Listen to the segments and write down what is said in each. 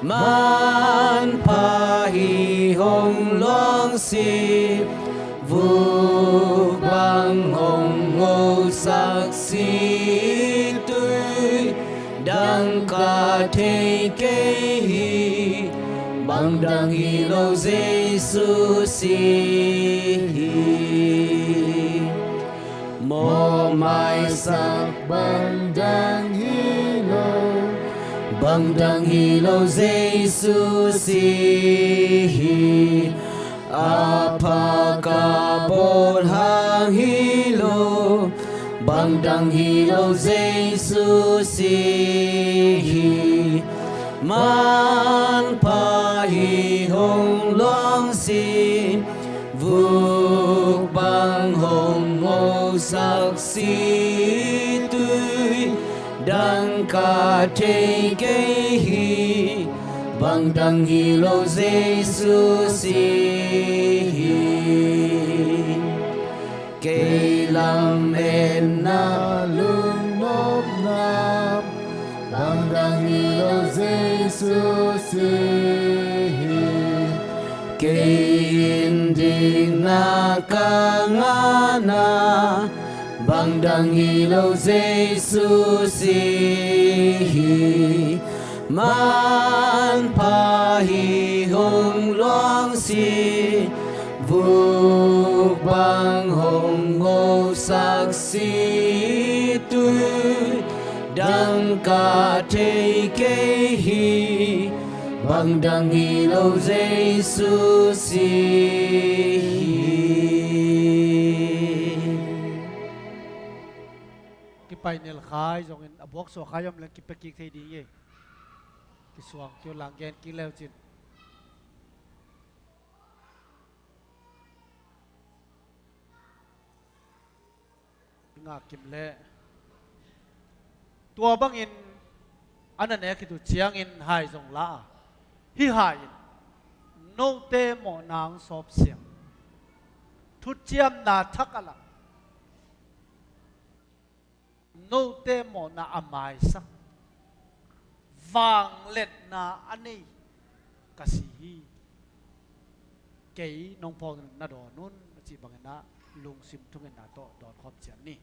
man pa hi hồng loang si vu bang hồng ngô sắc si tươi đang cả thế kê hi bằng đằng hi lâu Giêsu si mô mai sắc bằng đằng hi lâu bằng đằng hi lâu Giêsu si apakabot hang hi lâu bằng đằng hi lâu Giêsu si man pa hi hồng loang si vuk bang hồng ngô sắc si tươi đang cả thế kê hi bằng đằng hi lâu Giêsu si cây làm em na lưng nốt nam bằng đằng hi lâu Giêsu si cây đình na ca ngana bằng đằng hi lâu Giêsu si man pa hi hồng loang si vu bang hồng ngô sắc si tươi đang cả thế kê hi bằng đằng hi lâu Giêsu si cái bài này là khai rồi anh buộc số khai ông lên cái bậc kia đi nghe cái suang cho làng gen kia leo trên ngạc kim lệ tua băng in anh này cái tu chiang in hai dòng lá hi hai nô tê mỏ nang sop xiang thu chiam na thắc ala nô tê mỏ na amai sắc vàng lệ na anh ấy cái gì cái nông phong na đỏ nôn chỉ bằng na lung sim thung na to đòn khom chén ni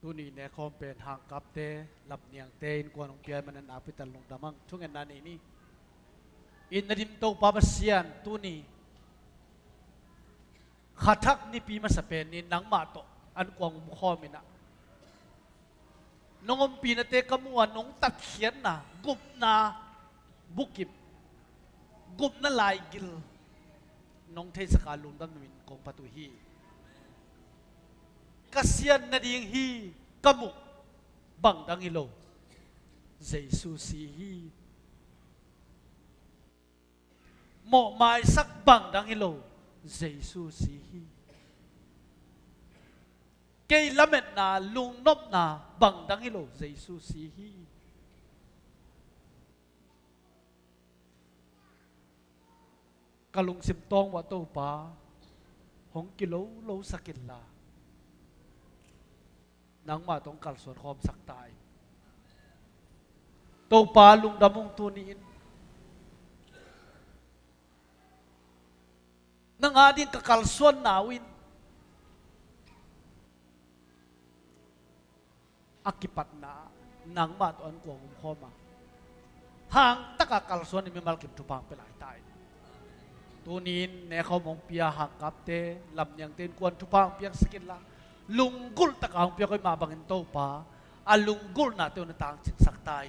tu ni ne khom pen hang kap te lap niang te in kwa nong pian manan apital long damang thung na ni in nadim to papasian tu ni khathak ni pi ma sapen ni nang ma to an kwang mu kho mina nongom pi na te kamuan nong tat khian na gup na bukip gup na lai gil nong thei saka lum dam min kong patu hi kasian na ding hi kamu bang dang ilo Giêsu si hi mộ mai sắc bằng đang hello Giêsu si hi cây lắm na lung nop na bằng đang hello Giêsu si hi kalung sim tong wa to pa hong kilo lo sakit la nang ma tong kal son khom sak tai to pa lung damong tu ni in nang ading kakalsuan nawin akipat na nang matuan ko khoma hang takakalsuan ni memal kim tupang pelai tai tunin ne khomong pia hang kapte lam yang ten kuan tupang piak sikit la lunggul takang piak koy mabangin to pa alunggul na to na tang sak tai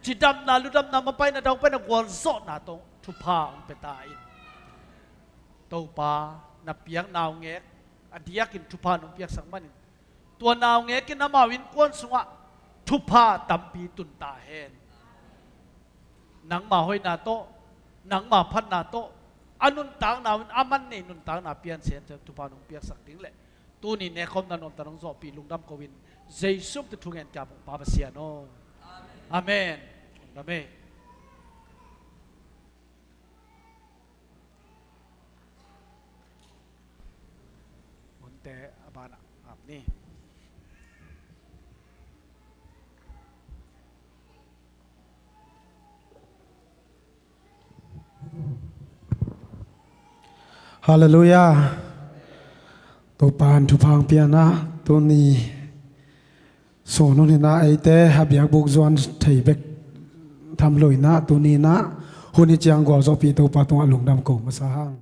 chidam na ludam na mapay na daw pa na gwal zo na to tupang petain tàu pa na piang naw ngek adiakin thupa nong piak sangmanin tua naw ngek kin namawin kon sunga thupa tampi tun ta hen nang ma hoi na to nang ma phan na to anun tang nawin aman ne nun tang na pian sen thupa nong piak sak ding le tu ni ne khom na nom ta nong zo pi lungdam kowin Giêsu te thungen ka pa ba sia no amen amen pana ap ni Hallelujah. Topan tupang piana tuni sono ni na aite habyak buk zuan thei bek tham loi na tuni na huni chiang gwa zo pi to pa tong alung dam ko masahang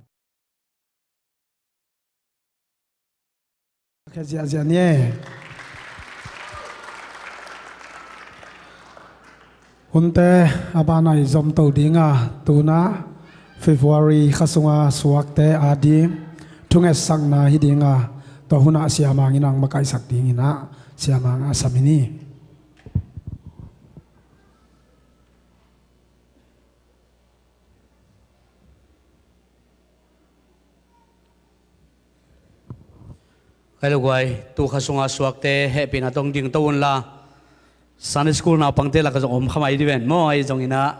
khazia zia nie hunte abanai zom to dinga tuna February khasunga suakte adi tunge sangna hidinga to huna siamang inang makai sak dingina siamang asamini Hello guy, tu khasunga suakte happy na tong ding tawon la Sunday school na pangte la kasong khamai diven mo ai jong ina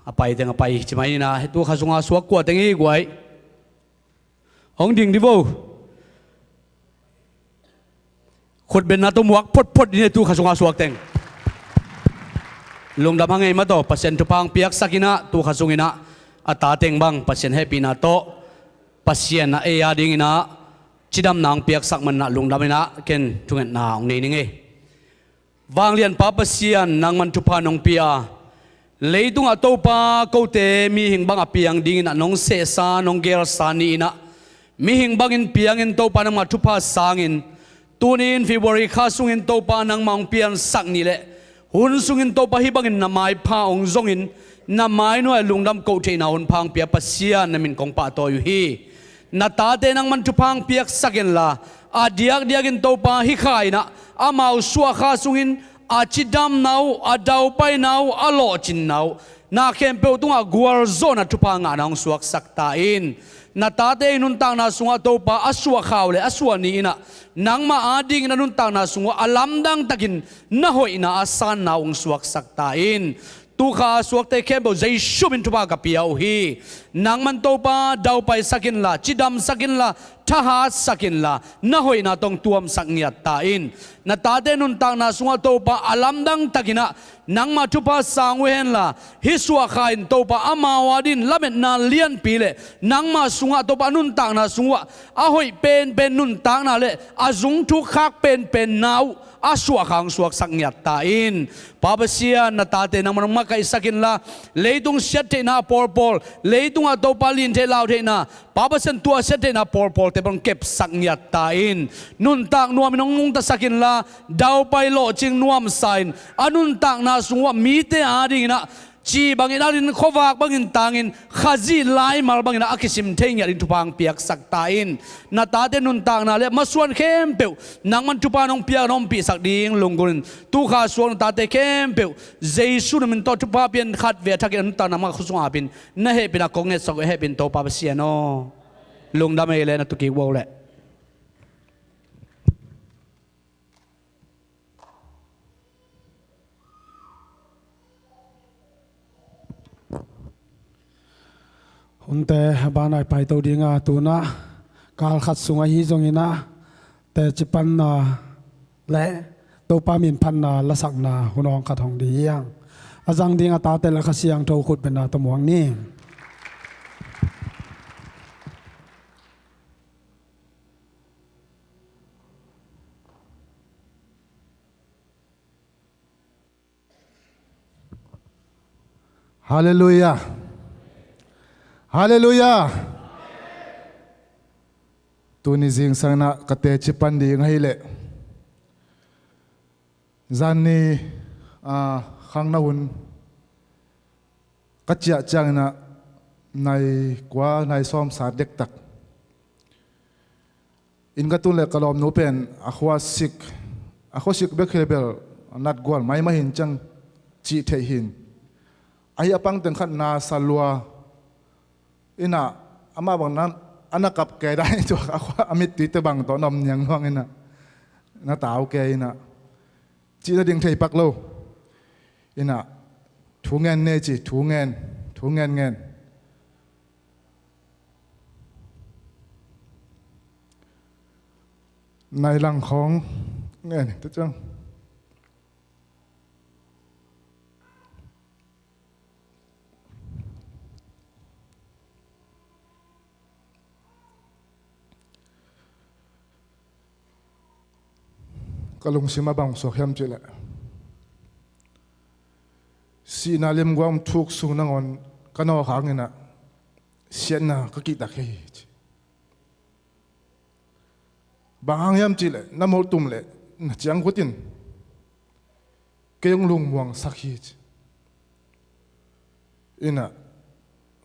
apai teng apai chimai na tu khasunga suak kwa tengi guai Hong ding di bo khut ben na to muak pot pot ni tu khasunga suak teng lung dam hangai ma to pasen tu pang piak sakina tu khasungina ata teng bang pasen happy na to pasien na e ya ding ina chidam nang piak sak man na lung dam ina ken tunget na ong nei ninge wang lian pa pasian nang man tu pa nong pia leidung atopa kote mi hing bang apiang ding ina nong se sa nong ger sa ni ina mi hing bangin piangin topa nang matupa sangin tunin February khasungin topa nang mang pian sak ni le hun sungin topa hi bangin na mai pa ong zongin na mai no lungdam ko the na hun phang pia pasian na min kong pa to yu hi na ta te nang man tu phang piak sakin la a diak diakin topa hi khai na amau suwa khasungin a chidam nau a dau pai nau a lo chin nau na khem pe tunga guar zona tu phang anang suak sakta in na tate nun tang na sunga topa aswa khawle aswa ni ina nangma ading na nun tang na sunga alamdang takin na hoi na asan na ung suak sakta in tu kha suak te kembo zai shumin tupa ka piau hi nangman topa dau pai sakin la chidam sakin la thaha sakin la na hoi na tong tuam sakniat ta in na tate nun tang na sunga topa alamdang takina nangma tupa sangwen la hiswa khain topa amawadin lamet na lian pile nangma sunga topa nun tang na sunga ahoi pen nun tang na le azung thu khak pen nau aswa khang suak sakniat ta in pabasia na tate nang man makai sakin la leidung sete na porpol leidung atopa lin the lau the na pabasen tua sete na porpol te bang kep sakniat ta in nun tak nuam nong ta sakin la dau pai lo ching nuam sain anun tak na sungwa mi te ading na chi bangin alin khowak bangin tangin khazi lai mal bangin akisim theng ya rin tupang piak sakta in na ta te nun tak na le masuan khem pe nang man tupa nong piak nong pi sak ding lunggun tu kha suan ta te khem pe jesu min to tupa pian khat ve thakin ta na ma khusung apin na he pina konget sok he pin to pa sia no lungdam ele na tu ki wo le hunte banai pai to dinga tuna kal khat sunga hi zongina te chipan na le to pa min phan na la sak na hunong khat hong di yang azang dinga ta te la khasiang tho khut bena to muang ni Hallelujah. Hallelujah. Tuni zing sana kate chipan di ngai le. Zani khang na un kachia chang na nai kwa nai som sa dek tak. In ka tun le kalom no pen akhwa sik bek hebel nat gwal mai ma hin chang chi the hin. Ai apang teng khat na salwa ina ama bang nan anakap ke dai to akwa amit ti te bang to nom nyang hong ina na taw ke ina chi na ding thei pak lo ina thu ngen ne chi thu ngen ในหลังของเงี้ยนี่จังก็ลงสิมาบังสวกยำจีแหละสีนาเลียมกวามทุกสูงนังอนกันเอาหางเงินน่ะเสียน่ะก็กิดตะเคียบางยำจีแหละน้ำมันตุ่มเลยจังกุตินเกี่ยงลุงมวงสักทีอิน่ะ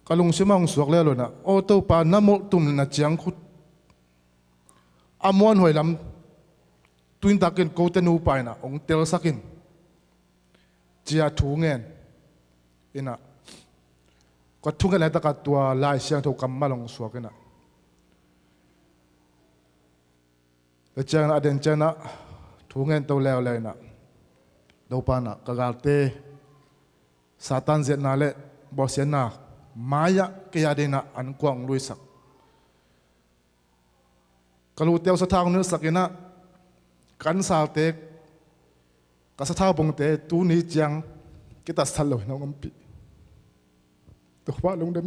ก็ลงสิมาบังสวกแล้วเลยนะโอ้ตัวปาน้ำมันตุ่มน่ะจังกุดอามวนหอยลำตุนตะกินโกเตนูไปนะองเตลสักินเจียถูเงินอินะก็ทุกอะไรตะกัดตัวลายเสียงถูกกำมาลงสวกินะแต่เจ้านะเดินเจ้านะถูเงินตัวแล้วเลยนะดูปานะกะกาเตซาตันเจ็ดนาเล่บอเสียนะมายะเกียดินะอันกวางลุยสักกลูเตียวสถานนึกสักินะกันสาวเตกกัสถาบงเตตูนี้จังกิตัสทัลเลยน้องอมปีตัวว่าลงเดิม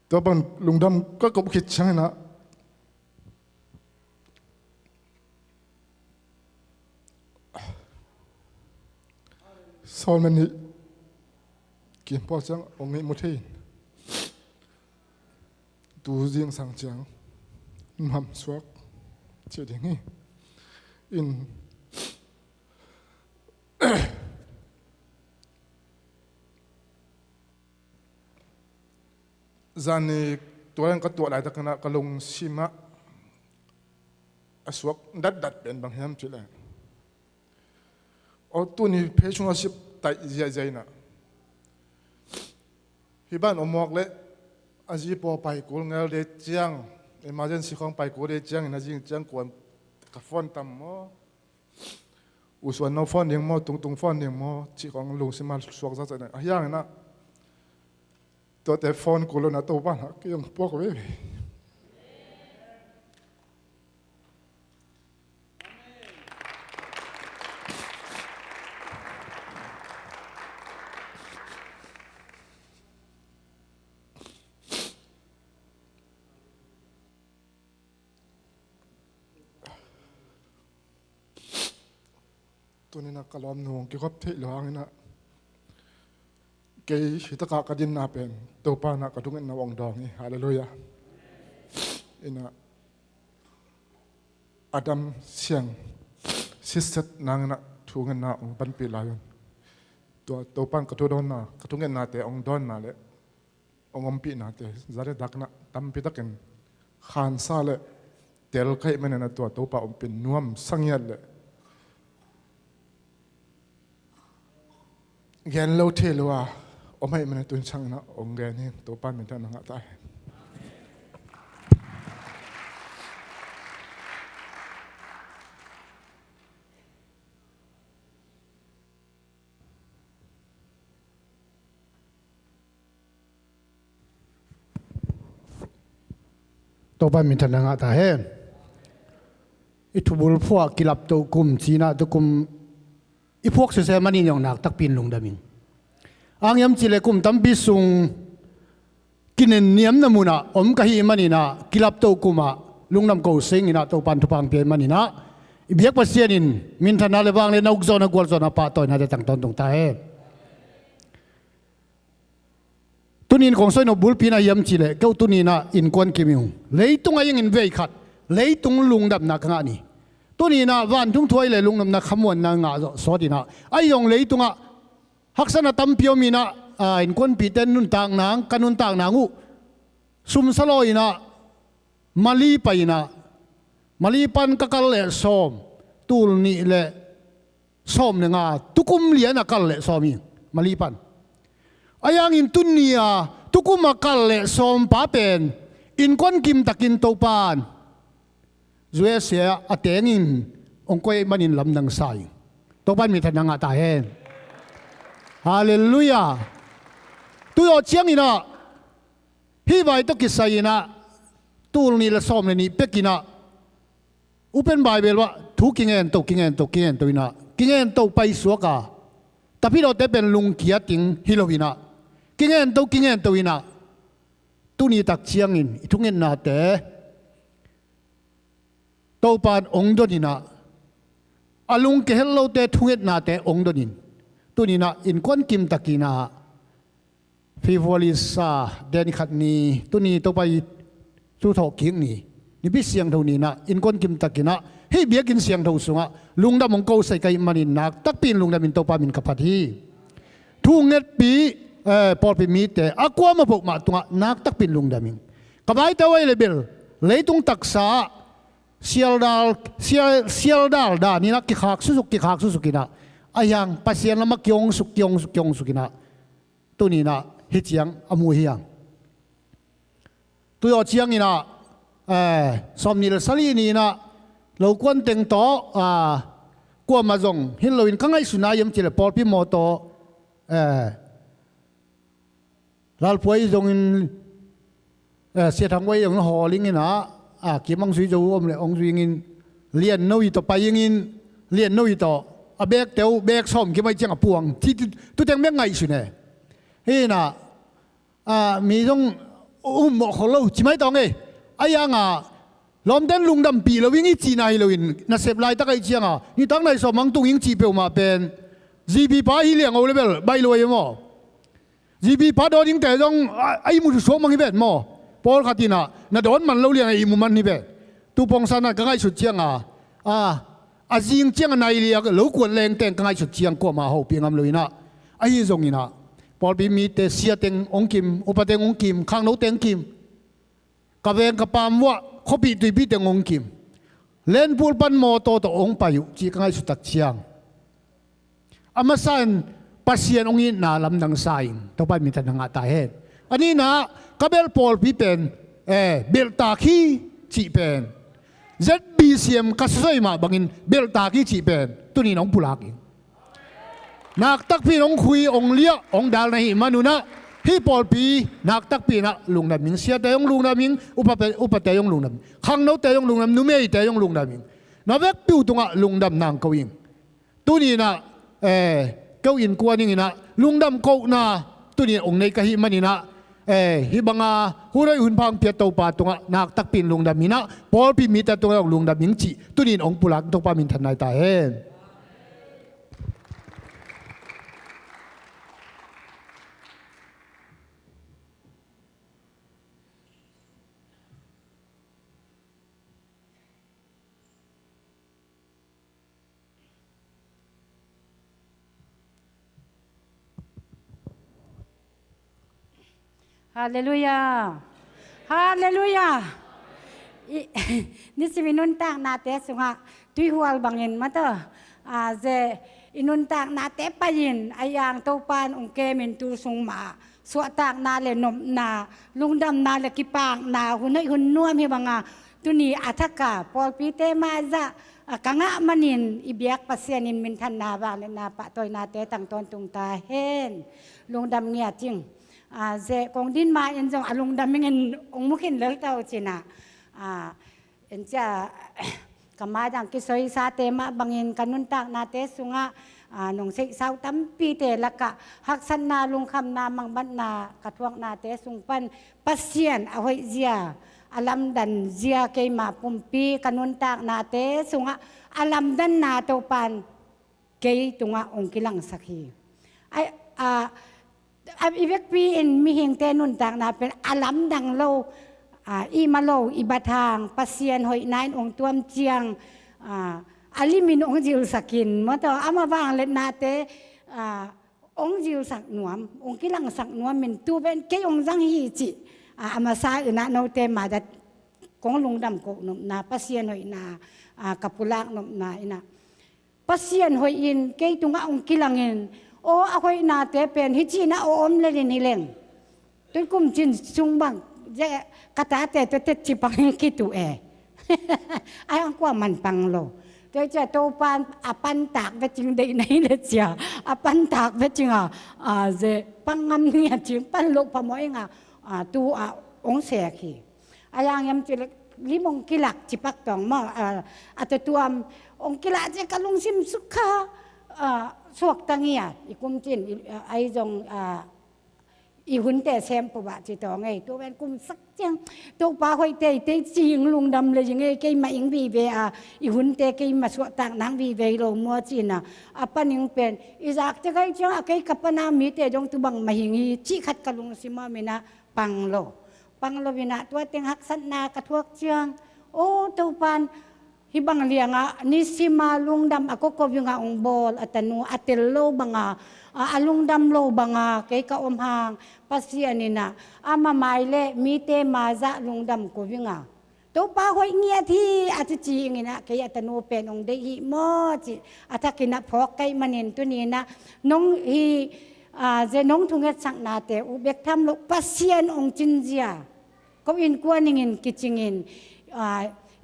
ตัวบันลุงดำก็กบคิดใช่นะสอนมันนี่กินพอจังองค์นี้มุทีดูเรียงสังจังนำสวกเจดีงี้อินจานี่ตัวนั้นก็ตัวอะไรตะกันนะก็ลงชิมะสวกดัดเป็นบางแห่งจุดแหละเอาตัวนี้เพชรอาชีพไต่ใจนะที่บ้านอมอกเลยอาจีพอไปกูเงาเดจังเอมาเจนสิของไปกูเดจังนะจริงจังกวนกับฟอนตำมออุส่วนน้องฟอนยังมอตรงฟอนยังมอที่ของลุงสิมาสวกซะจะเนี่ยอย่างนั้นตัวแต่ฟอนกูแล้วนะตัวบ้านก็ยังพวกเว้ยตัวนี้นะกลอมหนูเกี่ยวกับเทหลวงนะเกยหิตกากระดินนาเป็นตัวป้านะกระทุ้งนาวงดองนี่ฮาเลลูยาอินะอาดัมเสียงสิสต์นางนะทุงนาองปันปีลายุนตัวป้านกระทุ้งดอนนะกระทุ้งนาเตองดอนนาเลองอมปีนาเตจาร์ดักนะตั้มปีตะกันขานซาเลเตลใครมันนะตัวป้าอมเป็นนวมสังยันเลแกนเราเทลว่าอไม่มันตุนช่างนะองแกนี่ตัวป้านเป็นท่านนักตายตัวบ้านมีธนาคารแต่เห็นอิทุบุลพวกกิลับตัวกุมชีนะตัวกุมอีพวกเสมันนี่อย่างหนักตักปีนลงดามิงอังยำจิเลกุมตั้มบิสุงกินเนียมน้ำมุนะอมกะฮีมันนี่นะกิลับตัวกุมะลุงน้ำกูสิงนะตัวปันทุพังเปียมันนี่นะอีเบียกปัสเซียนินมินธนาเลวังเลนอุกโซนกวลโซนปาตอยน่าจะตั้งตอนตรงตาเอตุนินของสอยนบุลปีนายำจิเลเก้าตุนีนะอินกวนกิมิวเลยตรงไอ้ยังอินเวขัดเลยตรงลุงดับนักงานี่ตัวนี้นะวันทุ่งถวยเลยลุงนำนักขมวนนางงาสอดีนะไอ้ยองเลยตรงอ่ะฮักษณะตั้มเปียวมีนะอินคนปีเตนนุนต่างนางกันนุนต่างนางุซุมสลอยนะมาลีไปนะมาลีปันกักเลสอมตูลนี่เลสอมเนี่ยงาตุกุมเลียนักเลสอมีมาลีปันไอ้ยังอินตุนนี่อ่ะตุกุมกักเลสอมป้าเป็นอินคนกิมตะกินโตปานช่วยเสียอเตงินองค์ก้อยมันอินลำนังใส่ตัวบ้านมีธนังอาตาเฮนฮาเลลูยาตัวเชียงอินะ hi vai to kisayina tul ni la som ni pekina open bible wa thu kingen to ina kingen to pai suaka tapi lo te ben lung kia ting hilowina kingen to ina tu ni tak chiang in ithungen na te to pan ong donina alung ke hello te thunget na te ong donin tu ni na in kon kim takina Fivolisa den khat ni tu ni to pai tu tho king ni ni bi siang tho ni na in kon kim takina hi biakin siang tho sunga lungda mong ko sai kai manin nak tak pin lungda min to pa min kapat hi thu nget pi por pi mi te akwa ma pok ma tunga nak tak pin lungda min kabai ta wai lebel leitung taksa sial dal da ni nak ki khak susukina ayang pasien lama kyong sukina tu ni na hi chiang amu hiang tu yo chiang ina som ni sali ni na lo kwan teng to kwa ma jong hin loin kangai sunai yam chile por pi mo to lal puai jong in sia thang wai yong ho ling ina ki mang sui jo om le ong sui ngin lian noi to pai ngin lian noi to a bek teu bek som ki mai chiang a puang ti tu teng mek ngai su ne hi na mi jong mo kholo chi mai tong e ayanga lom den lung dam pi lo wingi chi nai lo in na sep lai ta kai chianga ni tang nai so mang tung ing chi pe ma pen gb pa hi liang o level bai lo ye mo gb pa do ding te jong ai mu so mang hi bet mo pol khatina na don man lo liang ai mu man ni be tu pong sana ka ngai su chianga a jing chiang nai lia lo ko leng teng ka ngai su chiang ko ma ho pi ngam lo ina ai jong ina pol bi mi te sia teng ong kim upateng ong kim khang no teng kim ka veng ka pam wa khopi tui bi teng ong kim len pul pan mo to ong payu chi ka ngai su tak chiang amasan pasien ong in na lam dang saing to pa mi ta nga ta het ani na kabel pol pi pen bel ta khi chi pen ZBCM kasoi ma bangin bel ta khi chi pen tu ni nong pulakin nak tak pi ong khui ong lia ong dal na hi manuna hi pol pi nak tak pi na lung na ming sia te yong lung na ming upa te yong lung na khang no te yong lung na nu mei te yong lung na ming na vek piu tunga lung dam nang ko ing tu ni na ko in kwa ning ina lung dam ko na tu ni ong nei ka hi manina hi banga hurai hun phang pia to pa tunga nak tak pin lung dam mina pol pi mi ta tunga lung dam ming chi tu ni ong pulak to pa min than nai ta hen Hallelujah. Hallelujah. Ni si minuntang nate sunga tui hual bangin mata. Ze inuntang nate payin ayang topan ungke min tu sungma. Suatak na le nom na lungdam na le kipang na hunay hunuam hi banga tuni ataka pol pite maza kanga manin ibiak pasyanin mintan na bang na patoy nate tang ton tung ta hen lungdam niya ting ze kong din ma in jong alung damingen ong mukin lel tau china en cha kamadang kisoi sa tema bangin kanun tak nate sunga nong sei sau tampi te laka haksan na lung kham na mangban na katwang nate sungpan pasien ahoy zia alam dan zia kay ma pumpi kanun tak nate sunga alam dan na topan kay tunga ong kilang sakhi ay ibek pi in mihing tenun tak na pen alam dang lo imalo ibatang pasien hoy nain ong tuam chiang alimin ong jil sakin mo to ama bang let nate ong jil sak nuam ong kilang sak nuam min tu ben ke ong jang hi chi ama sa ina no te ma dat kong lungdam ko nom na pasien hoy na kapulak nom na ina pasien hoy in ke tunga ong kilangin o ako'y nate pen hichina o om lerin hileng tun kum chin sungbang je katate te chipang kitu ay ang kwa man panglo to cha to pan apan tak ve ching dei nei le cha apan tak ve ching ze pangam nia ching pan lo pa mo nga tu องเสียขีอายางยำจิลิมองกิลักจิปักตองมาอัตตัวองกิลักจะกลุงซิมสุขาสวกตังเงียอีกุมจินไอจงอีหุ่นแต่แซมปบะจิตองไงตัวเป็นกุมสักจังตัวปลาหอยเตยจีงลุงดำเลยยังไงเกยมาอิงบีเวอีหุ่นเตเกยมาสวกต่างนางบีเวโลมัวจีน่ะปันยังเป็นอีจากจะไกจังเกยกับปนามีเตจงตุบังมาหิงีจีขัดกลุงซิมามินะปังโลวินะตัวเต็งหักสันนากระทวกเจียงโอ้ตัวปันhibang lianga ni sima lungdam ako ko nga ong bol atanu atillo banga alungdam lo banga kay ka omhang pasianina ama maile mite maza lungdam ko nga to pa hoy ngia thi ati ngina kay atanu pen ong de hi mo chi atakina phok kay manin tu ni na nong hi je nong thunget sang na te ubek tham lo pasian ong chinjia ko in kuaningin kichingin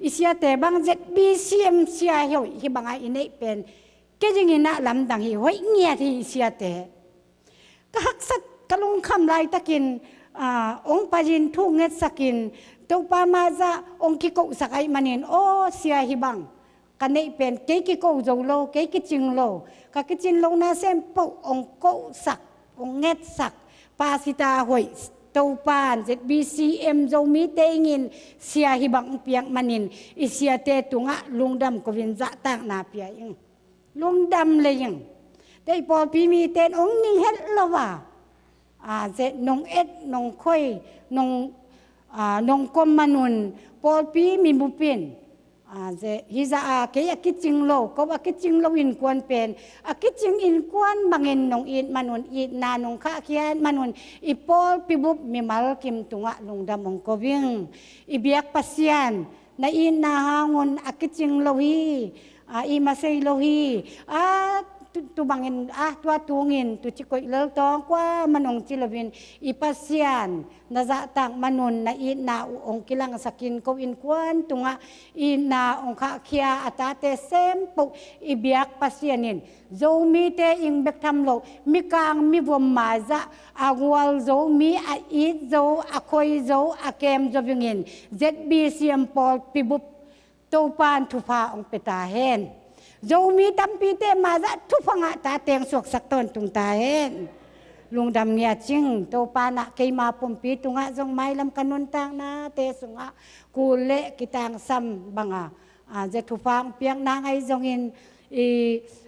isya te bang jet BCM sia hiu hi banga inei pen ke jingina lam dang hi hoi ngia thi isya te ka haksat kalung kham lai takin ong pajin thu nget sakin to pa ma za ong ki ko sakai manin o sia hi bang kanei pen ke ki ko zo lo ke ki ching lo ka ki chin lo na sem po ong ko sak ong nget sak pasita hoi tàu pan zet BCM zo mi te ngin sia hi bang piang manin isia te tunga lungdam ko vin za tak na pia ing lungdam le ing dei pol pi mi ten ong ning het lawa zet nong et nong khoi nong kom manun pol pi mi bupin ze hiza ke akiching lo ko akiching lo in kwan pen akiching in kwan bangin nong in manun in na nong kha kian manun ipol pibup mimal kim tunga lungdam ong koving ibiak pasian na in na hangon akiching lo hi i masay lo hi tu bangin tua tungin tu chikoy lel tong kwa manong chilawin ipasian na za tang manun na ina ong kilang sakin ko in kwan tunga ina ong kha khia atate sempo ibiak pasianin zo mi te ing bek tham lo mi kang mi vom ma za agwal zo mi a it zo akoy zo akem zo vingin ZBCM pol pibup to pan tu pa ong petahen zomi tampi te maza tu fanga ta teng suak sak ton tung ta hen lungdam ngia ching to pa na kay ma pompi tunga zong mai lam kanun tang na te sunga kule kitang sam banga je tu fang piang nang ai zong in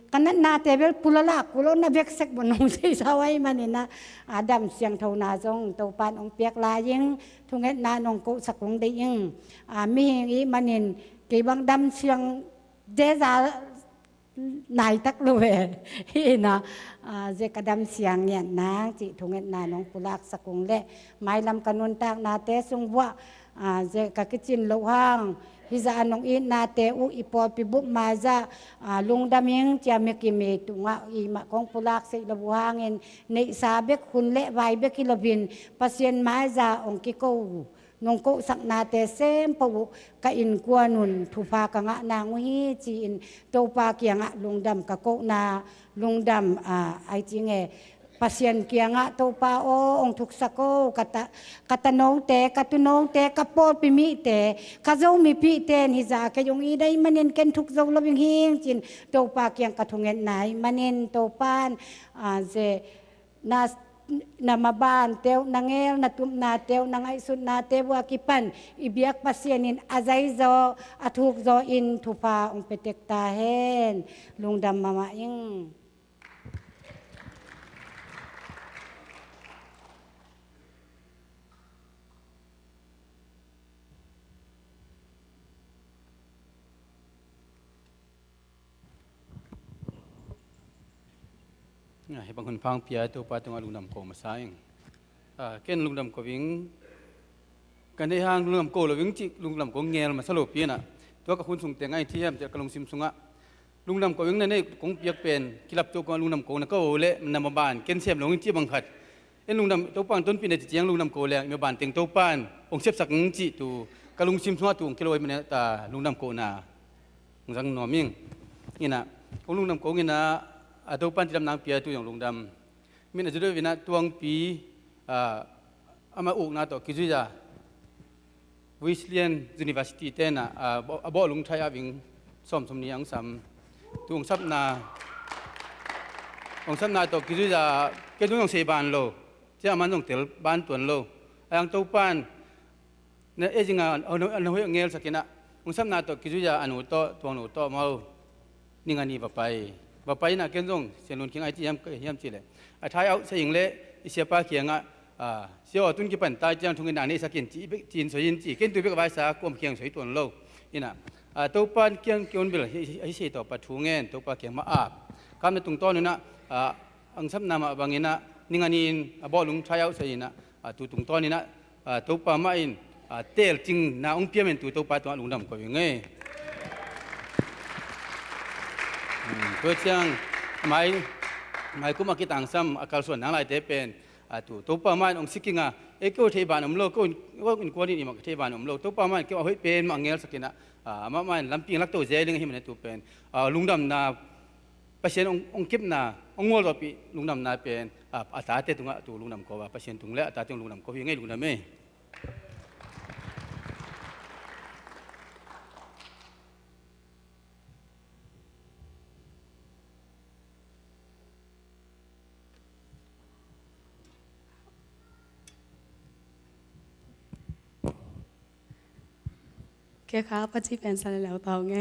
kanan na te bel pulala kulo na beksek bonong sei sawai manina adam siang thau na zong to pan ong piak la ying thunget na nong ko sakung de ying mi hi manin kay bang dam siang deza nai tak luwe hina je kadam siang yan na chi thunget na nong pulak sakung le mai lam kanun tak na te sungwa je ka kichin lo hang hiza anong in na te u ipol pibup maza lungdaming tiame kimi tunga i ma kong pulak se labuhangin nei sabek hunle vai be kilobin pasien maza ong kiko nong ko sak na te sem po ka in kuanun thupa ka nga na ngi chi in to pa kia nga lungdam ka ko na lungdam ai chi nge pasien kia nga to pa o ong thuk sako katanong te katunong te kapol pimi te kazo mi pi ten hiza ka yong i dai manin ken thuk zo loving hing chin to pa kia ka thungen nai manin to pan je na maban teo nangel na tum na teo nangay sun na teo akipan ibiak pasyanin azay zo athuk zo in thupa ong petek tahen lungdam mamaingให้บางคนฟังเปียตัวปาตรงลุงดำโกมาสายเก่นลุงดำโกวิ่งกันในห้างลุงดำโกเราวิ่งจิลุงดำโกเงี้ยมาสลบเปียน่ะตัวกับคุณส่งแต่งไอ้เทียมจะกระลงซิมซุงะลุงดำโกวิ่งนั่นเองคงเปียกเป็นกิรับตัวกับลุงดำโกนะก็โอเละมันนำมาบ้านเก่นเสียมลงที่บังคัดลุงดำตัวปานต้นปีในจียงลุงดำโกแรงมีบ้านเต็งตัวปานองเสียบสักงจิตัวกระลงซิมซุงะตัวกิโลมันเนี่ยตาลุงดำโกน่ะสังหน่อมิ่งนี่นะของลุงดำโกนี่นะตัวปันที่ดำนางเปียตัวอย่างลงดำมีนอาจจะด้วยวินาทวงปีอามาอุกนาต่อกิจวิจา Wesleyan University เต้นบ่ลุงไทยอาวิงสมนี้อังสามตุงซับนาตัวกิจจะเกิดต้องเสียบ้านโลจะมันต้องเติลบ้านตัวโลอังตัวปานเนี่ยจริงอันหัวเงี้ยสักนะองซับนาตัวกิจจะอันหัวตัวหนูตัวมานี่งานนี้บ่ไปนะเกิดต้องเสียลุนคิงไอที่ย้ำจีเลยท้ายเอาเสียงเละเสียป้าเขียงเสียตุนกี่ปันตายจังทุกงานนี้สักกินจีนสวยจีเกินตัวเบิกไว้สักกลมเขียงสวยตัวโลนี่นะตัวปานเกี่ยงเกี่ยงเบลให้เสียตัวปัดทุงเงินตัวปานเขียงมาอาบคำในตรงต้นนี่นะอังซับนามาบางเงินนะนี่งานนี้บ่ลุงใช้เอาเสียนะตัวตรงต้นนี่นะตัวปานมาอินเตลจริงนะองเปียมันตัวปานตัวลุงดำก็ยังไงเพื่อจังไม่กูมาคิดต่างซ้ำอาการส่วนนั้นอะไรแต่เป็นตัวปานมาองสิกิงก็เทบานโลก็อินกวนนี่มันเทบานโลตัวปานมาก็เอาให้เป็นมาเงี้ยสักนะมาลำปีลักตัวเจลิงให้มันตัวเป็นลุงดำนาเปอร์เซ็นต์องคิดนาองงอลปีลุงดำนาเป็นอาตาเตตุงตัวลุงดำก็ว่าเปอร์เซ็นต์ตุงและอาตาตุงลุงดำก็ยังไงลุงดำไม่แค่ข้าพัชชีเป็นสันแล้วเตาไง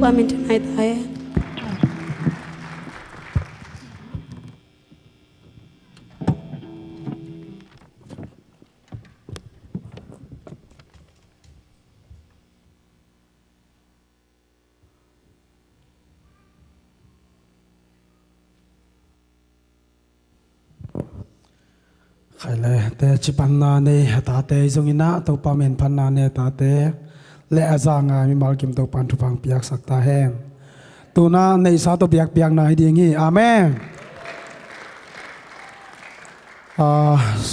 pa min tonight tayo. khai le te chi pan na ne ta te zong ina to pa men pan na ne ta te le azanga mi mal kim to pan thu pang piak sak ta hen tu na nei sa to piak piak na ding hi amen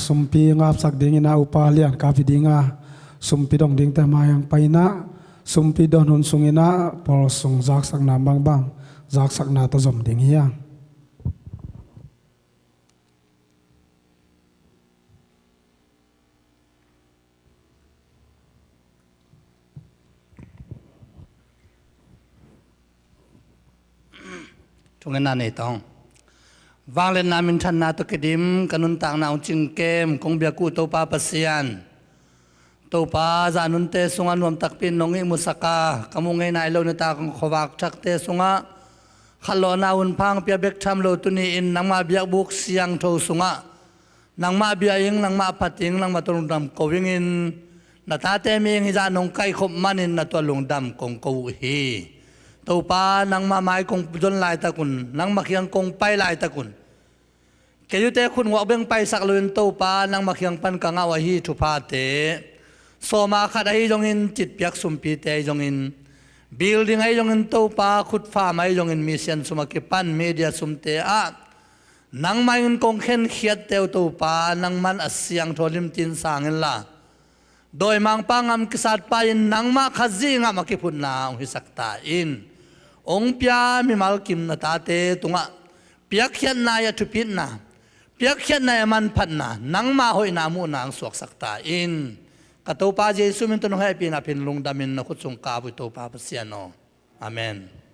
sumpi ngap sak ding ina upa lian ka pi dinga sumpi dong ding ta ma yang paina sumpi don hun sung ina pol sung zak sak na bang bang zak sak na ta zom ding hi Tungan na itong vanglen namin chan na to kedim kanun tang na ching kem kong biaku to pa pasian to pa zanun te sunga nuam takpin nongi musaka kamungay na ilaw nita kong khowak chak te sunga khalo na un pang pia bek tham lo tuni in nang ma biak buk siang to sunga nang ma biaying nang ma pating nang matulung dam kowingin natate ming hiza nong kai khop manin na tulung dam kong kow hi tàu pa nang ma mai kong john lai ta kun nang makiang kong pai lai ta kun kayu te kun wa beng pai sak luin tàu pa nang makiang pan ka ngawa hi thu pa te so ma khat ai jong in chit piak sum pi te jong in building ai jong in tàu pa khut fa mai jong in mission suma ke pan media sum te a nang mai in kong khen khiat te tàu pa nang man asyang tholim tin sang in la doi mang pangam kisat pa in nang ma khazi nga makipun na hi sakta in ong pia mi mal kim na ta te tunga piak khian na ya thupin na piak khian na man phat na nang ma hoi na mu nang suak sakta in ka to pa jesu min to no happy na pin lung damin na khutsung ka bu to pa pasiano amen.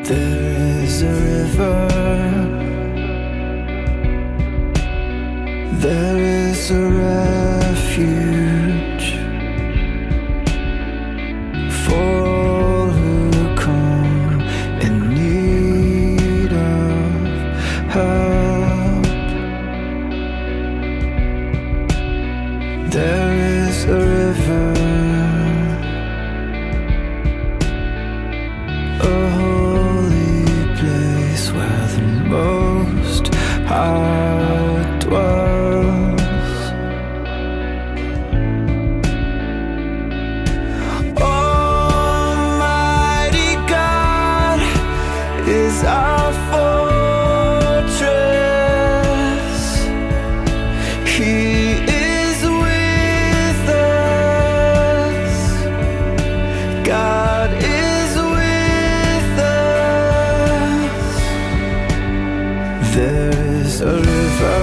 There is a river, there is a refuge for all who come in need of help. There is a river, where the Most High dwells. Almighty God is our fortress. He is with us. God is with us. There is a river,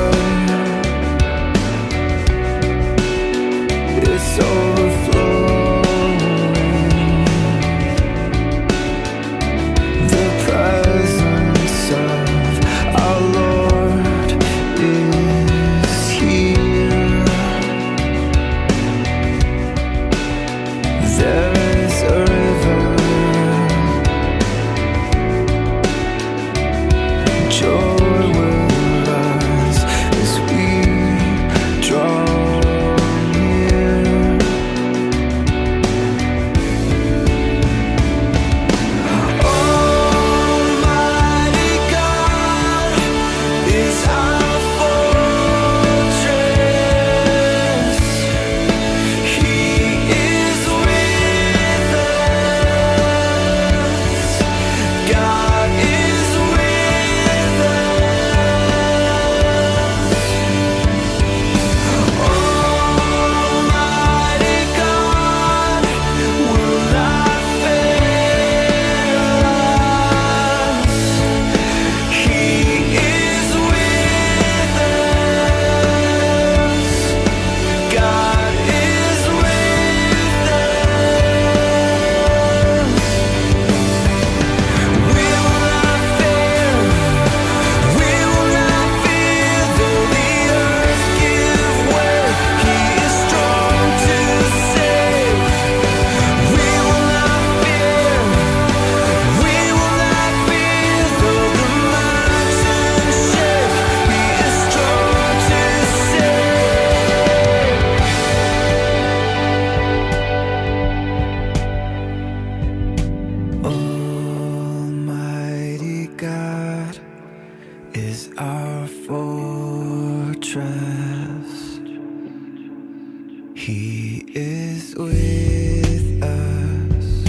it's overflowing. The presence of our Lord is here. There is a river, our fortress. He is with us.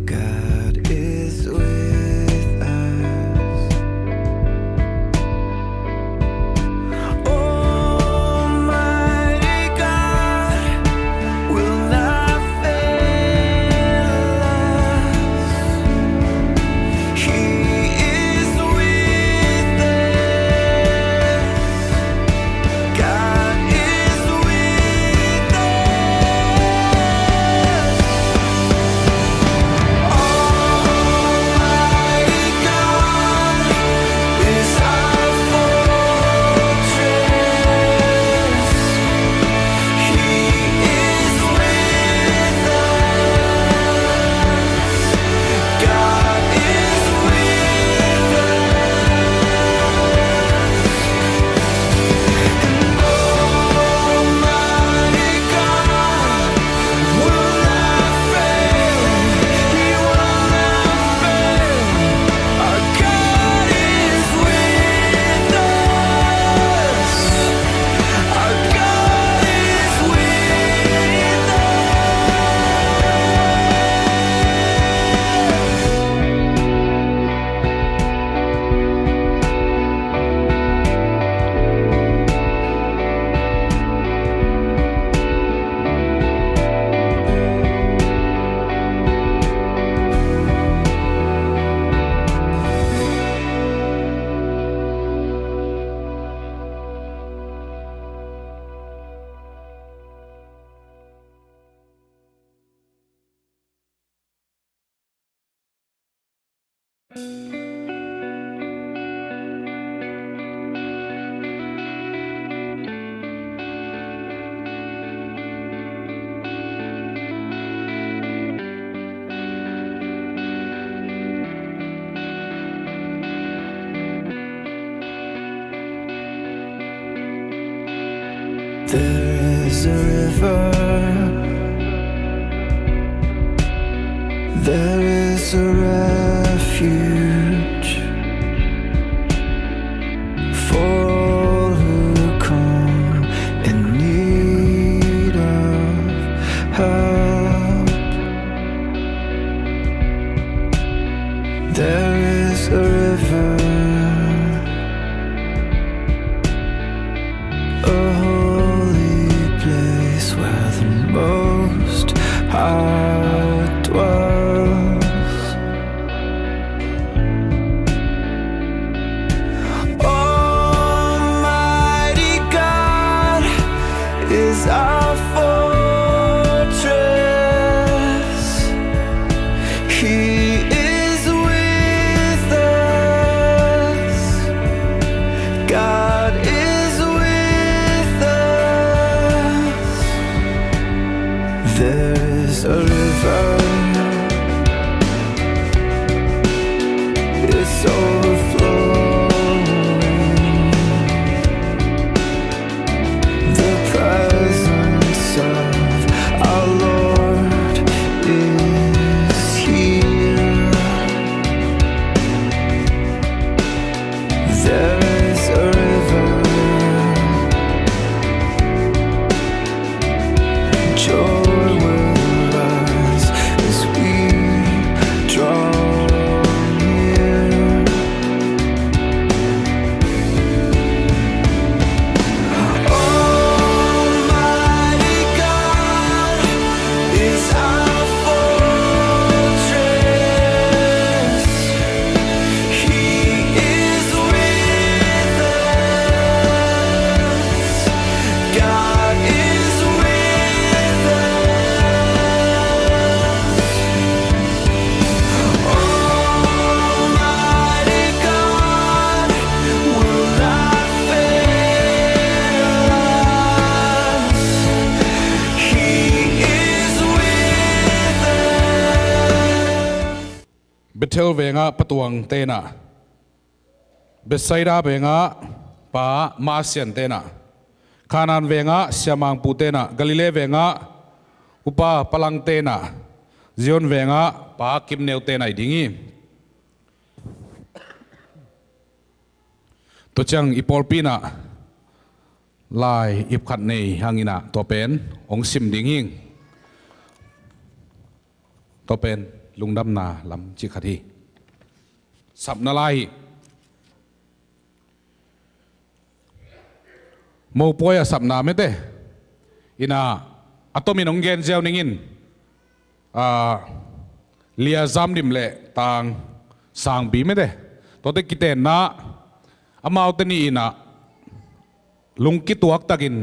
God is with us. Almighty God will not fail us. He is with us. God is with us. Almighty God is our fortress. He is with us. God is with Almighty God will not fail. He will not fail. Our God is with us. Our God is with There is a river. There is a refuge for all who come in need of help. There is a river, a holy place where the Most High dwells. Almighty God is our fortress. He is with us. God is with us. There is a river. It's overflowing. The presence of our Lord is here. There is a river. Joy will rise as we draw near. Almighty God is our fortress. He is with us. God is with us. Almighty God will not fail us. He is with us. Bethel venga patuang tena. Besaida venga pa Masian tena. Kanan venga siamang putena. Galile venga upa palang tena. Zion venga pa kimneu tena idingi. ตัวจังอีปอลปีน่ะลายอิบขัดในหางินะตัวเป็นองซิมดิ่งหิงตัวเป็นลุงดำนาลำจิขัดทีสับนาลายโมปอยสับนาไม่เตอินาอัตมินองเกนเจ้านิ่งินเลียจามดิมเละต่างสางบีไม่เตตัวเด็กกิเตนนะอามาอุตนีอินาลุงกิตวักตักิน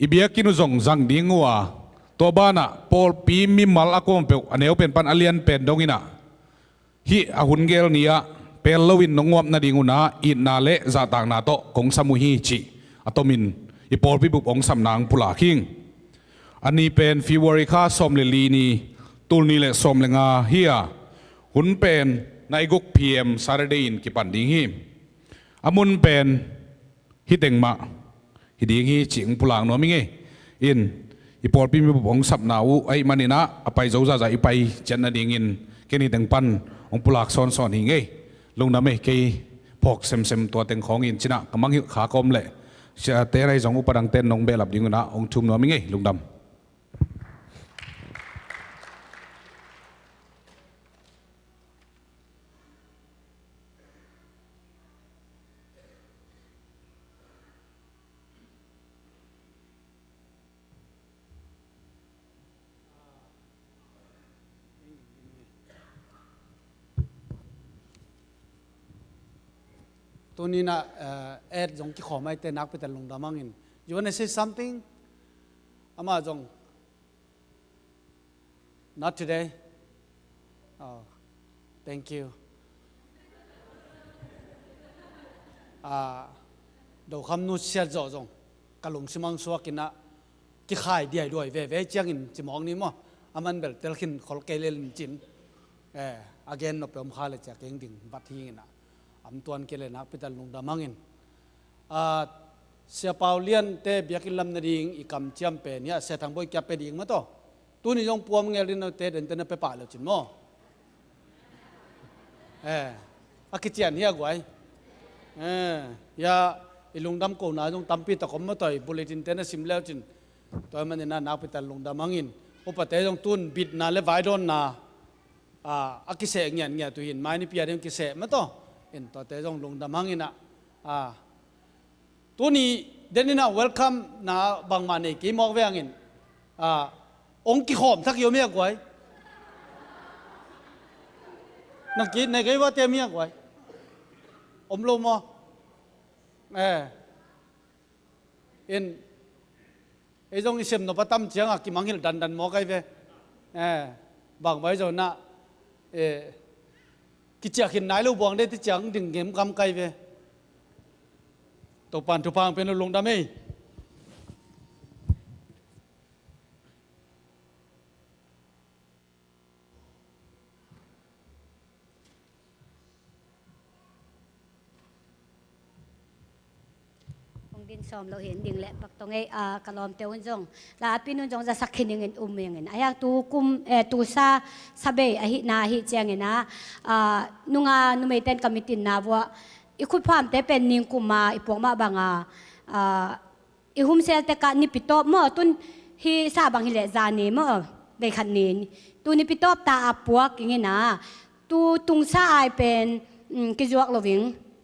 อิเบียกินุจงจังดิ้งวัวตัวบ้านะพอลปีมิมัลอากงเปอันเอวเป็นปันอเลียนเป็นดงอินะฮิอาหุนเกลเนียเปลลวินนงวบนาดิงุนาอินาเละจะต่างนาโตกงสมุฮีจิอัตมินอีพอลปีบุบองสำนางปุลาคิงอันนี้เป็นฟิวอริคาสมเลลีนีตูลนี่เละสมเลงาเฮียหุนเป็นนายกุกพีเอ็มซาร์เดอินกิปันดิ้งฮิอามุนเป็นฮิตเองมาฮิดิ้งฮิจิงปุลางโนมิงอินอีพอลปีมีบุบองสับนาวไอมันนี่นะอไปเจ้าจ่าอีไปเจนนาดิ้งอินแค่นี้แต่งปันองปุลากซอนซอนหิงลงน้ำเกยพกเซมตัวเต็งของอินชินะกำมังขากลมเละจะเตะไรสองอุปดังเต้นองเบลับดิ้งนะองชุมโนมิงลุงดำตัวนี้นะแอดจงที่ขอไม่เต้นนักไปแต่ลงดามังอิน you wanna say something อามาจง not today oh thank you เดี๋ยวคำนู้นเสียจ่อจงกะลงสมังสัวกินนะที่ขายเดียด้วยเว่เจียงอินจิมองนี้มั้งอามันเบลเตลขินขอลเกลเลนจินagain นบยมข้าเลยจากเก่งดิ่งบัดทีนะอัมตัวนเกลนักไปแต่ลงดามังอินเสียเปาเลียนเตะเบียกิลำนาดิ่งอีกำเจียมเป็นเนี่ยเสียทางบ่อยแกไปดิ่งมาต่อตัวนี้ยงปวมเงลินเตะเดินเตนไปป่าเลยจินมั้งอากิเจียนเฮียกวยยาอีลงดำโกนาจงตำปีตะคมมาต่อยบุเลตินเตนสิมแล้วจินตัวมันเนี่ยนักไปแต่ลงดามังอินอุปเตยงตุนบิดนาเลไวดอนนาอากิเสกเนี่ยตัวหินไม้นี่เปียเรื่องกิเสกมาต่อเห็นต่อแต่ต้องลงดำมังอินะตัวนี้เดี๋ยวนี้นะ welcome นะบางมาในกี่มอกเวียงอินองค์กิขอมทักโยมเมียกวยนักกินในกี่ว่าเตมียกวยอมลมเอ็นไอ้ตรงนี้เสมนปตั้มเชียงกิมังหิลดันมอกไอ้เว้บางใบจนนะกิจจะขินไหนลูกบวงได้ที่จังดึงเข็มกำไกเวตัวปานทุพังเป็นลงดำเองดินซ้อมเราเห็นดิ่งแหละปักตรงไอ้กะลอมเตวันจงลาปีนุ่งจงจะสักขินยังเงินยังเงินไอ้ยังตูกุมตูซาซาเบไอ้หินาหิเจียงเงินนะนุ่งนุ่มเต้นกามิตินนาวัวอีคุดพามเตเป็นนิงกุมาอีปวงมาบังอีหุ่มเซลเตกะนิปิโตเมื่อตุนฮิซาบังฮิเลจานีเมื่อเบคันนีตูนิปิโตตาอาปวกอย่างเงี้ยนะตูตุงซาไอเป็นกิจวัตรลวิง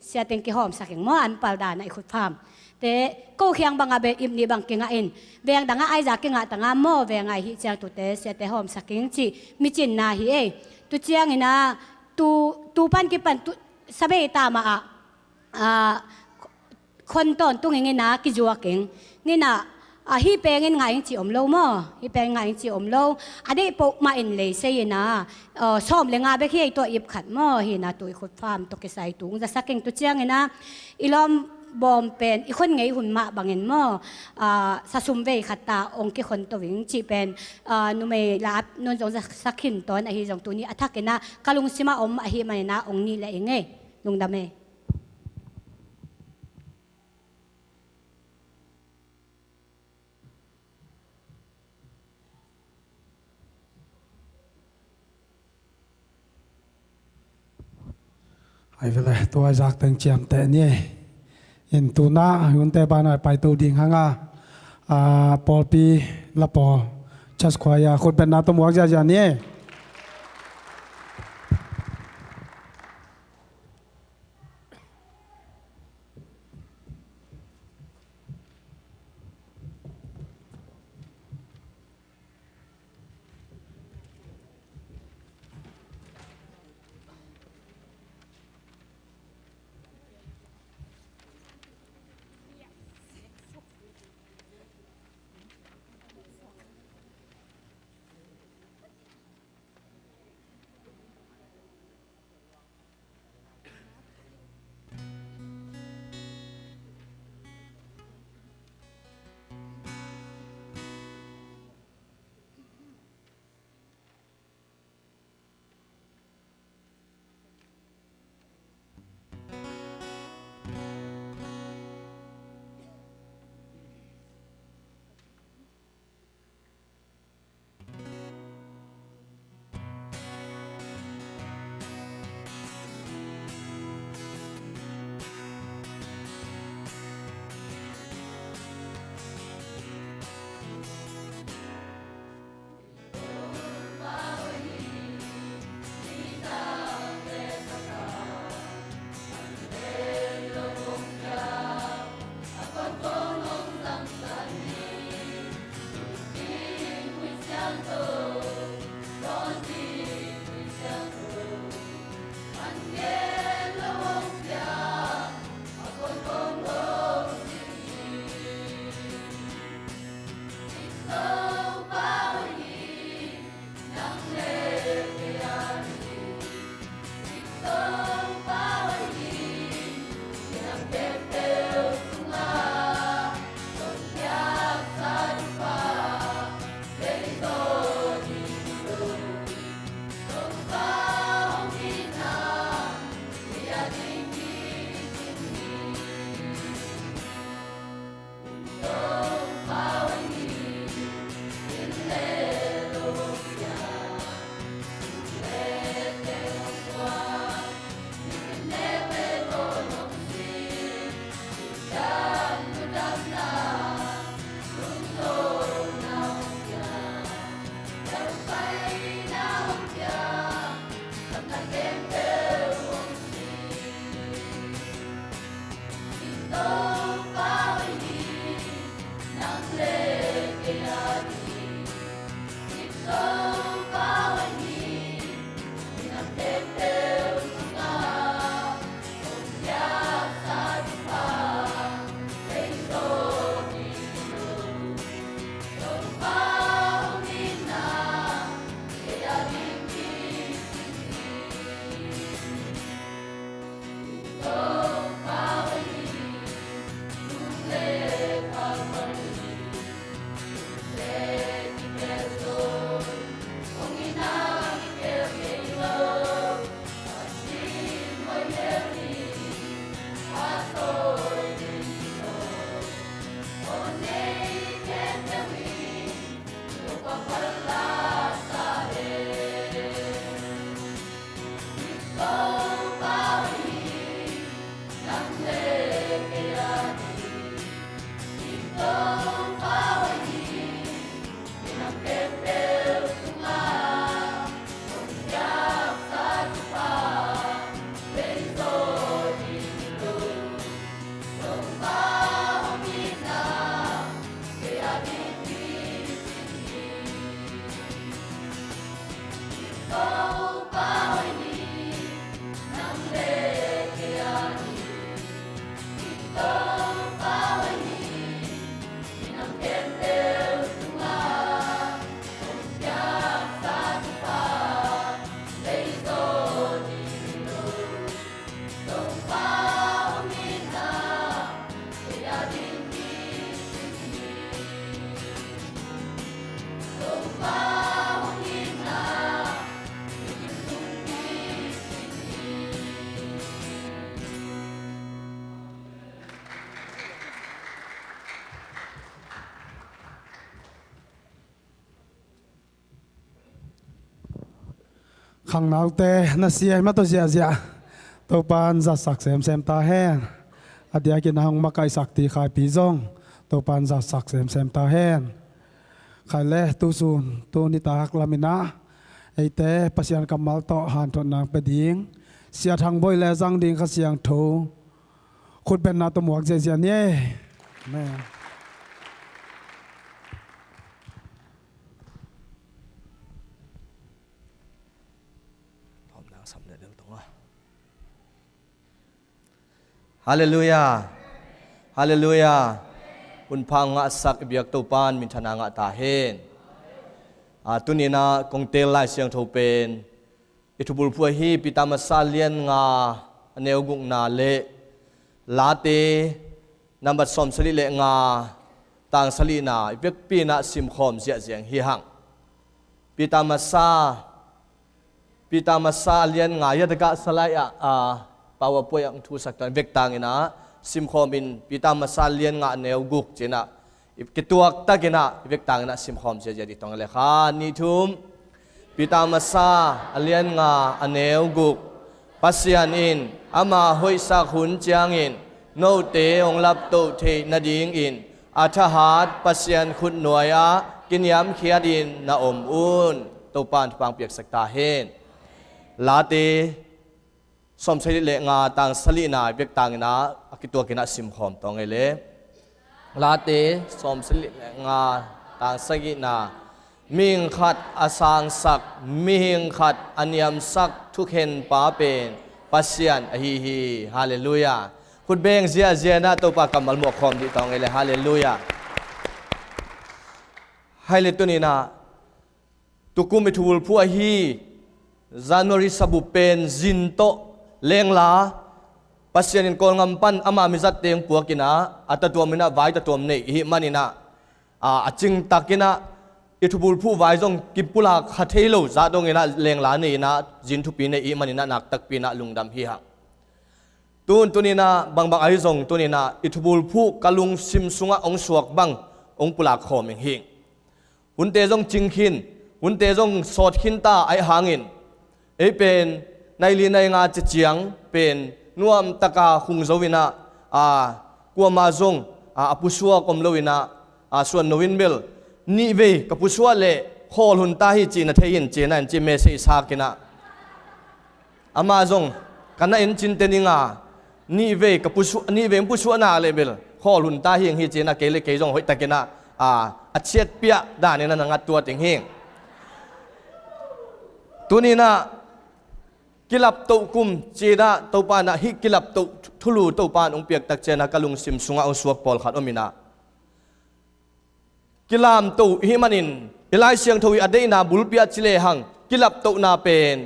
เสียเต็งกิหอมสักอย่างเมื่ออันปาดานไอ้คุดพามแต่ก็เขียงบางอาเบอิมนี่บางเก่งอินเวียงดังไอ้จากเก่งต่างโม่เวียงไอ้ฮิเจียงตุเตเสียแต่หอมสักเก่งจีมิจินนาฮิตุเจียงนะตูปันกิปันตุสเบตามาคนต้นตุ้งเงี้ยนะกิจวัตรเก่งเงี้ยนะฮิเปงเงี้ยไงจีอมโลโม่ฮิเปงไงจีอมโลอันนี้ปุ๊มาอินเลยเสียนะซ้อมเลยงาเบคีไอตัวอิบขัดโม่ฮินะตัวอีกคนฟาร์มตัวเกษตรตุงจะสักเก่งตุเจียงเงี้ยนะอีลอมบอมเป็นอีกคนไงหุ่นมาบางเงินมั่สะสมเวขัดตาองค์กี่คนตัววิ่งจีเป็นนุ่มไม่รับนุ่นจงสักขินตอนไอ้จงตัวนี้อัฐกินะกาลุงซิมาอมไอ้มันนะองค์นี้แหละเองไงลุงดำเมไอ้เวลาตัวจากตั้งเจียมแต่เนี่ย เห็นตัวหน้าหุ่นแต่บ้านไปตัวดิ่งหางปอลปีละปอชัสควายคนเป็นนาตัวหมวกจะเนี่ย ขังนาวเตน่าเสียมาตัวเสียตัวปานจะสักเสมตาแห้ง อดียกินหางมาไกสักตีขายปีจงตัวปันจะสักเซมตาแหนขายเล่ตูซูนตัวนิตาฮักลามินะไอเต้ปัสยันกำมัลโตหันตนนางเปดิงเสียทางบอยและจังดิงขเสียงโถขุดเป็นนาตมวกเจียนเย่แม่ฮาเลลูยาฮาเลลูยาอุนพังงะสักเบียกตูปานมินธนางะตาเฮนตุนีนากงเตลไลเสียงโทเป็นอิทุบุลพัวฮีปิตามาซาเลียนงาเนวกุงนาเลลาเตนับสมสลิเลงาต่างสลีนาเบียกปีนาซิมคอมเสียเสียงฮีหังปิตามาซาเลียนงายะตะกะสลายปาวป่วยอังทูสักตันเวกตังนะซิมคอมินปิตามาซาเลียนงาเนวกุกเจนะกิตัวตะกินะเวกตังนะซิมคอมเสียเจดิตองเลขานิทุมปิตามาซาเลียนงาเนวกุกปัสยานินอามาหอยสักหุนจางอินโนเตองลับโตเทนดิงอินอาทหารปัสยานขุนหน่วยกินยามเขียดินนาอมอุนตัวปานปังเปียกสักตาเฮนลาเตสมสลิเลงาต่างสลีนาเบียกต่างนะกิตัวกินะซิมคอมตองไงเลลาเตสมสลิเลงาต่างสกินามิงขัดอาสางสักมิงขัดอันยมสักทุกเห็นป้าเป็นปัสยันฮีฮาเลลูยาคุณเบงเจียนะตัวปากำมัลหมวกคอมดิตองไงเลฮาเลลูยาให้เลตุนีนะตุกุมิทูลพัวฮีJanuary sabu pen zinto lengla pasyanin kol ngampan ama mizat teng puakina atatuam mina vai tatuam nei hi manina aching takina itubul phu vai jong kipula khatheilo za dong ina lengla nei na jin thu pi nei hi manina nak tak pi na lungdam hi ha tunina bangbang ai jong tunina itubul phu kalung sim sunga ong suak bang ong pula khoming hi hunte jong chingkhin hunte jong sot khin ta ai hanginเป็นในลีในงาจะเจียงเป็นนวมตะกาคุงโจวินะกัวมาจงปุชัวกมโลวินะส่วนโนวินเบลนี่เวกับปุชัวเล่ฮอลหุนตาฮิจีนะเทียนเจนันเจเมสิสากินะอามาจงกันนั้นจินเตนิงนี่เวกับปุชัวนี่เวปุชัวนาเลเบลฮอลหุนตาฮิงฮิจีนะเกเลเกจงหอยตะกินะอัจเชียดเปียด้านนี้นั่นงัดตัวติงฮิงตัวนี้นะกิลับตุกุมจีนะตุปานะฮิกิลับตุทุลูตุปานองเปียกตักเจนะกะลุงซิมสุงะองสวกปอลขัดอมินะกิลามตุฮิมันินอิไลเสียงทวีอเดนาบุลเปียจิเลหังกิลับตุนาเป็น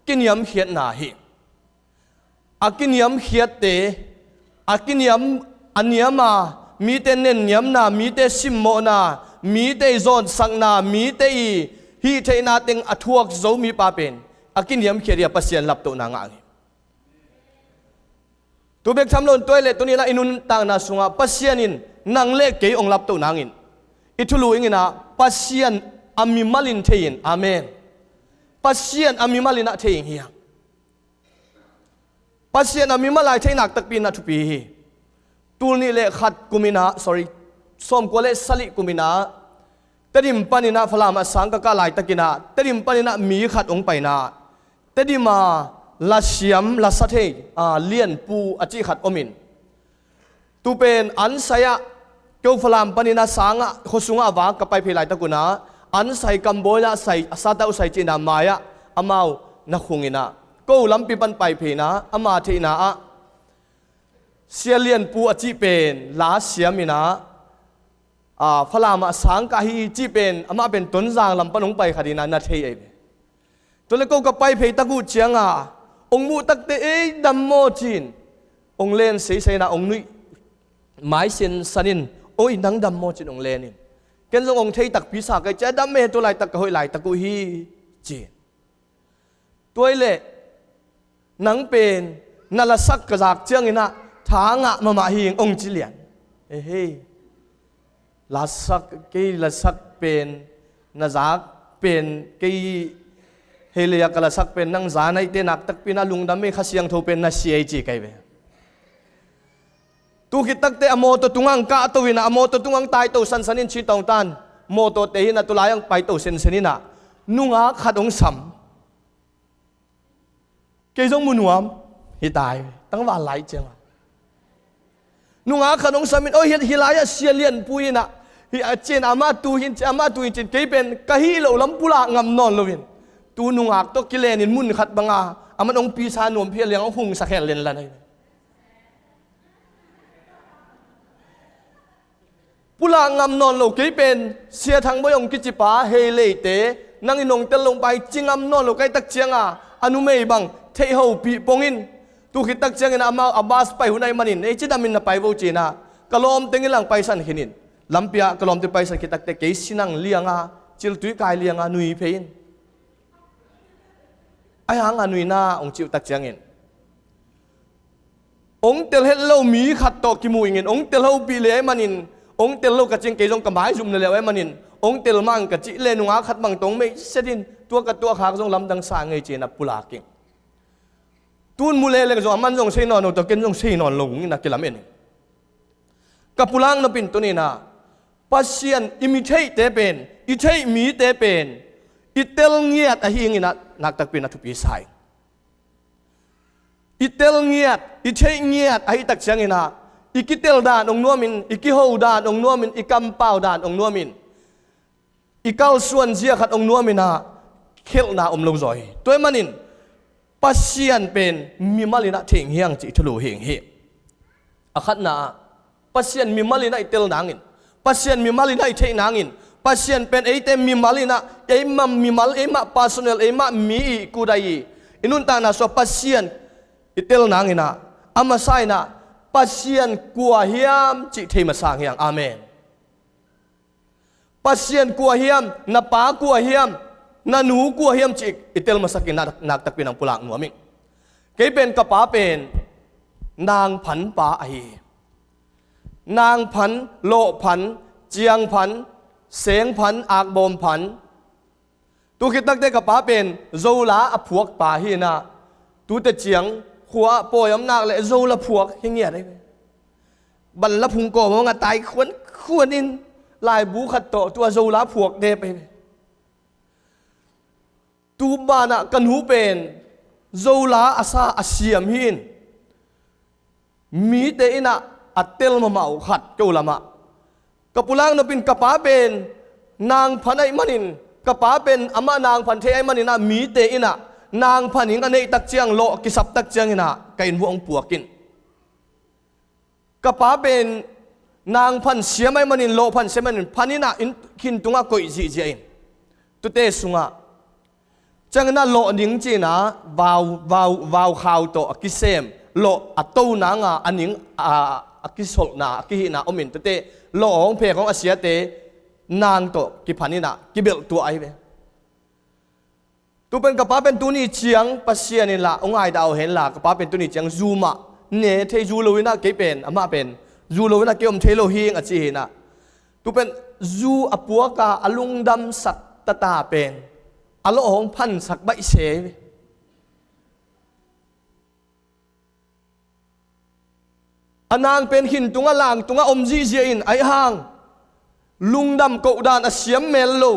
กินยำเขียดนาฮิอากินยำเขียดเตอากินยำอันยำมามีแต่เน้นยำนามีแต่ซิมโมนามีแต่โซนสังนามีแต่ฮีเทนาเต็งอทวกโซมีปาเป็นอากินยำเขียดยาปัสยันลับตัวนางางตัวเบกทำลนตัวเล็ตัวนี้ละอินุนต่างนาสุงะปัสยันินนางเล็กเกยองลับตัวนางอินอิทุลุอิงินะปัสยันอามิมาลินเทียนอาเมนปัสยันอามิมาลินเทียนเฮียปัสยันอามิมาลายเทียนักตักปีนัทุปีตูนี่เล็ขัดกุมินะ sorry ส้มกัวเล็สลิกุมินะแต่ดิมปานินะฟลามาสังกะลายตะกินะแต่ดิมปานินะมีขัดองไปนะแต่ดิมาลาเชียมลาสัตเฮเลียนปูอจิขัดอมินตูเป็นอันไซยะเกี่ยวฟลามปานินะสังะโคสุงะวากะไปเพลายตะกุนะอันไซกัมโบยะไซซาตาอุไซจินามายะอามาวนักคุงินะกูลำปีปันไปเพนะอามาเทนะเสียเลียนปูอจิเป็นลาเสียมินะฟลามาสังกะฮีจีเป็นอามาเป็นต้นจางลำปนงไปคดีนั้นนาเทียบตัวเล็กก็ไปเพตะกูเจียงองมูตักเตะดัมโมจินองเลนเสียนะองนุยหมายเส้นสันินโอ้ยนังดัมโมจินองเลนินเกันจงองเทตักพิสาเกจะดัมเมตัวไหลตักหอยไหลตักกูฮีจีนตัวเล็กนังเป็นนาลสักกระจากเจียงอินะทางมาหิงองจิเลียนเฮ้ลาสักกี่ลาสักเป็นนาจักเป็นกี่เฮลียกลาสักเป็นนังจานไอเตนักตักปีนาลุงดำไม่ขเสียงทูเป็นนาเสียจีไกเว tu ki takte amo to tungang ka to wina amo to tungang tai to san sanin chi tong tan mo to te hin atulayang pai to sen senina nunga khatong sam ke jong munuam hi tai tang wa lai chang nunga khatong samin o hi hilaya sialian puina hi chen ama tu hin chin ke pen ka hi lo lam pula ngam non lovin tu nunga to kilenin mun khat banga aman ong pisa nom phia liang hung sa khel len lanai pula ngam non lo ke pen sia thang boyong kichipa hele te nang inong tel long pai chingam non lo kai tak chianga anu mei bang thei ho pi pongin tu khit tak chiang ina ama abas pai hunai manin e chidamin na pai bo china kalom tengilang pai san hinin lampia kalom te pai san kitak te ke sinang lianga chil tui kai lianga nui phein ai hang anui na ong chiu tak chiang in ong tel hello mi khat to ki mu ingin ong tel ho pi le manin ong tel lo ka ching ke jong ka mai zum le le manin ong tel mang ka chi le nunga khat mang tong me sedin tua ka tua khak jong lam dang sa ngai chena pula king tun mu le le jong man jong sei non to ken jong sei non lo ngi na kilam en ka pulang na pin to ni na pasien imitate te pen i thei mi te pen i tel ngiat a hi ngina nak tak pin na thu pi sai i tel ngiat i thei ngiat ai tak chang ina ikitel dan ong nuamin ikiho dan ong nuamin ikampau dan ong nuamin ikal suan zia khat ong nuamina khel na lo zoi toy manin pasian pen mimalina thing hiang chi thulu hing hi akhat na pasian mimalina itel nangin pasian mimalina ithei nangin pasian pen eite mimalina emam mimal ema personal ema mi kudai inun ta na so pasian itel nangina amasai na pasien kua hiam chi thei ma sang hiang amen pasien kua hiam na pa kua hiam na nu kua hiam chi itel ma sakin nak tak pinang pulang nuaming ke pen ka pa pen nang phan pa ai nang phan lo phan chiang phan seng phan ak bom phan tu khit tak te ka pa pen zola a phuak pa hi na tu te chiang khua poyam nak le zo la phuak hingia đấy ban la phung ko mo nga tai khuan in lai bu khat to tu zo la phuak de pe tu ba na kan hu pen zo la asa asiam hin mi te ina atel ma mau khat ko lama kapulang no pin kapa pen nang phanai manin kapa pen ama nang phan the ai manina mi te ina nang phaning anei tak chiang lo ki sap tak chiang ina kain vuang puakin kapa ben nang phan siamai manin lo phan semanin phanina in kin tunga koi ji jain tu te sunga changna lo ning chi na vào khau to akisem lo ato na nga aning akisol na ki na omin tu te lo ong phe kong asia te nang to ki phanina ki bel tu ai ve tu pen kapa pen tu ni chiang pasien in la ong ai dau hen la kapa pen tu ni chiang zuma ne thei zu lo na ke pen ama pen zu lo na ke om thelo hing a chi na tu pen zu apua ka alung dam sak ta pen alo hong phan sak bai se anang pen hin tunga lang tunga om ji ji in ai hang lungdam ko dan a siam mel lo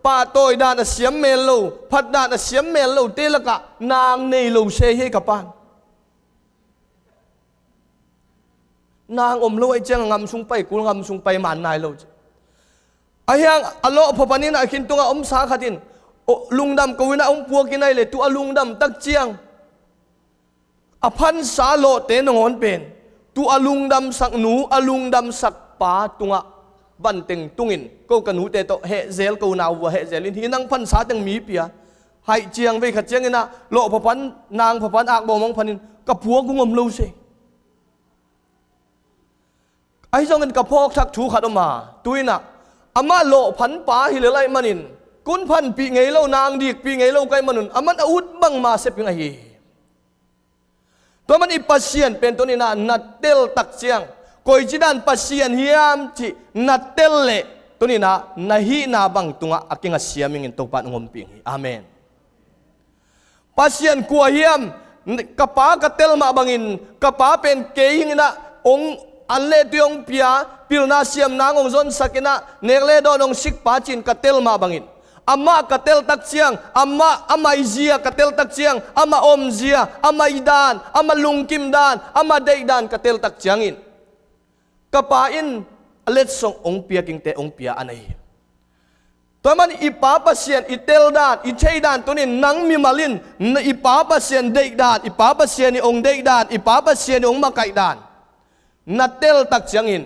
pa tôi đan xiêm mel lâu phát đan xiêm mel lâu tê là cả nàng này lâu xe hết cả pan nàng lâu ấy chăng ngắm sung bay cú ngắm sung bay màn này lâu ai hang alo phapanin a khin tunga sa khatin lungdam ko wina puak kinai le tu lungdam tak chiang a phan sa lo te nongon pen tu lungdam sak nu lungdam sak pa tunga ban teng tungin ko kan hu te to he zel ko naw wa he zelin hinang phan sa teng mi pia hai chiang ve khat chiang ina lo phapan nang phapan ak bo mong phanin ka puak ngom lo se ai jong en ka phok thak thu khat ma tuina ama lo phan pa hi le lai manin kun phan pi ngei lo nang dik pi ngei lo kai manun aman out bang ma se ping hi to man i pasien pen to ni na natel tak chiang koi jidan pasien hiam chi natel le to ni na nahi na bang tunga akinga siaming in to pan ngom ping hi amen pasien kwa hiam kapa ka tel ma bangin kapa pen keing na ong อันเลตุยองเปียปิลนาเซียมนางองซอนสักนะเนกเลดอนองสิกปาจินกเตลมาบังอินอาม่ากเตลตักเชียงอาม่าอิเซียกเตลตักเชียงอาม่าอมเซียอาม่าอิดานอาม่าลุงกิมดานอาม่าเดดานกเตลตักเชียงอินกะปาอินอเลตสงองเปียกิงเตองเปียอันไหนตัวมันอีป้าปัสเซียนอีเตลดานอีเชยดานตัวนี้นังมีมาลินอีป้าปัสเซียนเดดานอีป้าปัสเซียนองเดดานอีป้าปัสเซียนองมาไกดานนัดเตลตักเชียงอิน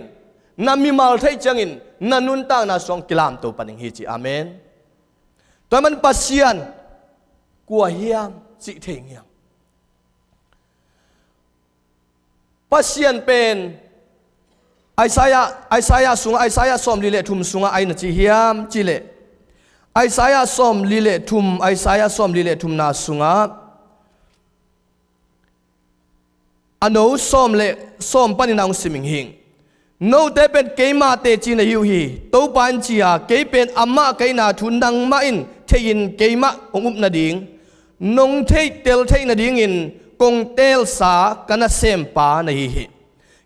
นัมีมาลไทยเชียงอินนันุนตางนาสองกิลามตัวปันิงฮิจิอาเมนตัวมันปัสเซียนกัวเฮียมจิเทงเฮียมปัสเซียนเป็นไอซายาสุงไอซายาสอมลิเลทุมสุงไอนัจิเฮียมจิเลไอซายาสอมลิเลทุมไอซายาสอมลิเลทุมนาสุงอันโนสอมเลสอมปันินางสิมิงหิงโนเตเป็นเกมาเตจินยูฮีตัวปันจียาเกเป็นอามาเกนาทุนดังมาอินเทียนเกมาองุบนาดิงนงเทเตลเทนาดิงอินกงเตลสากันเซมปานาฮี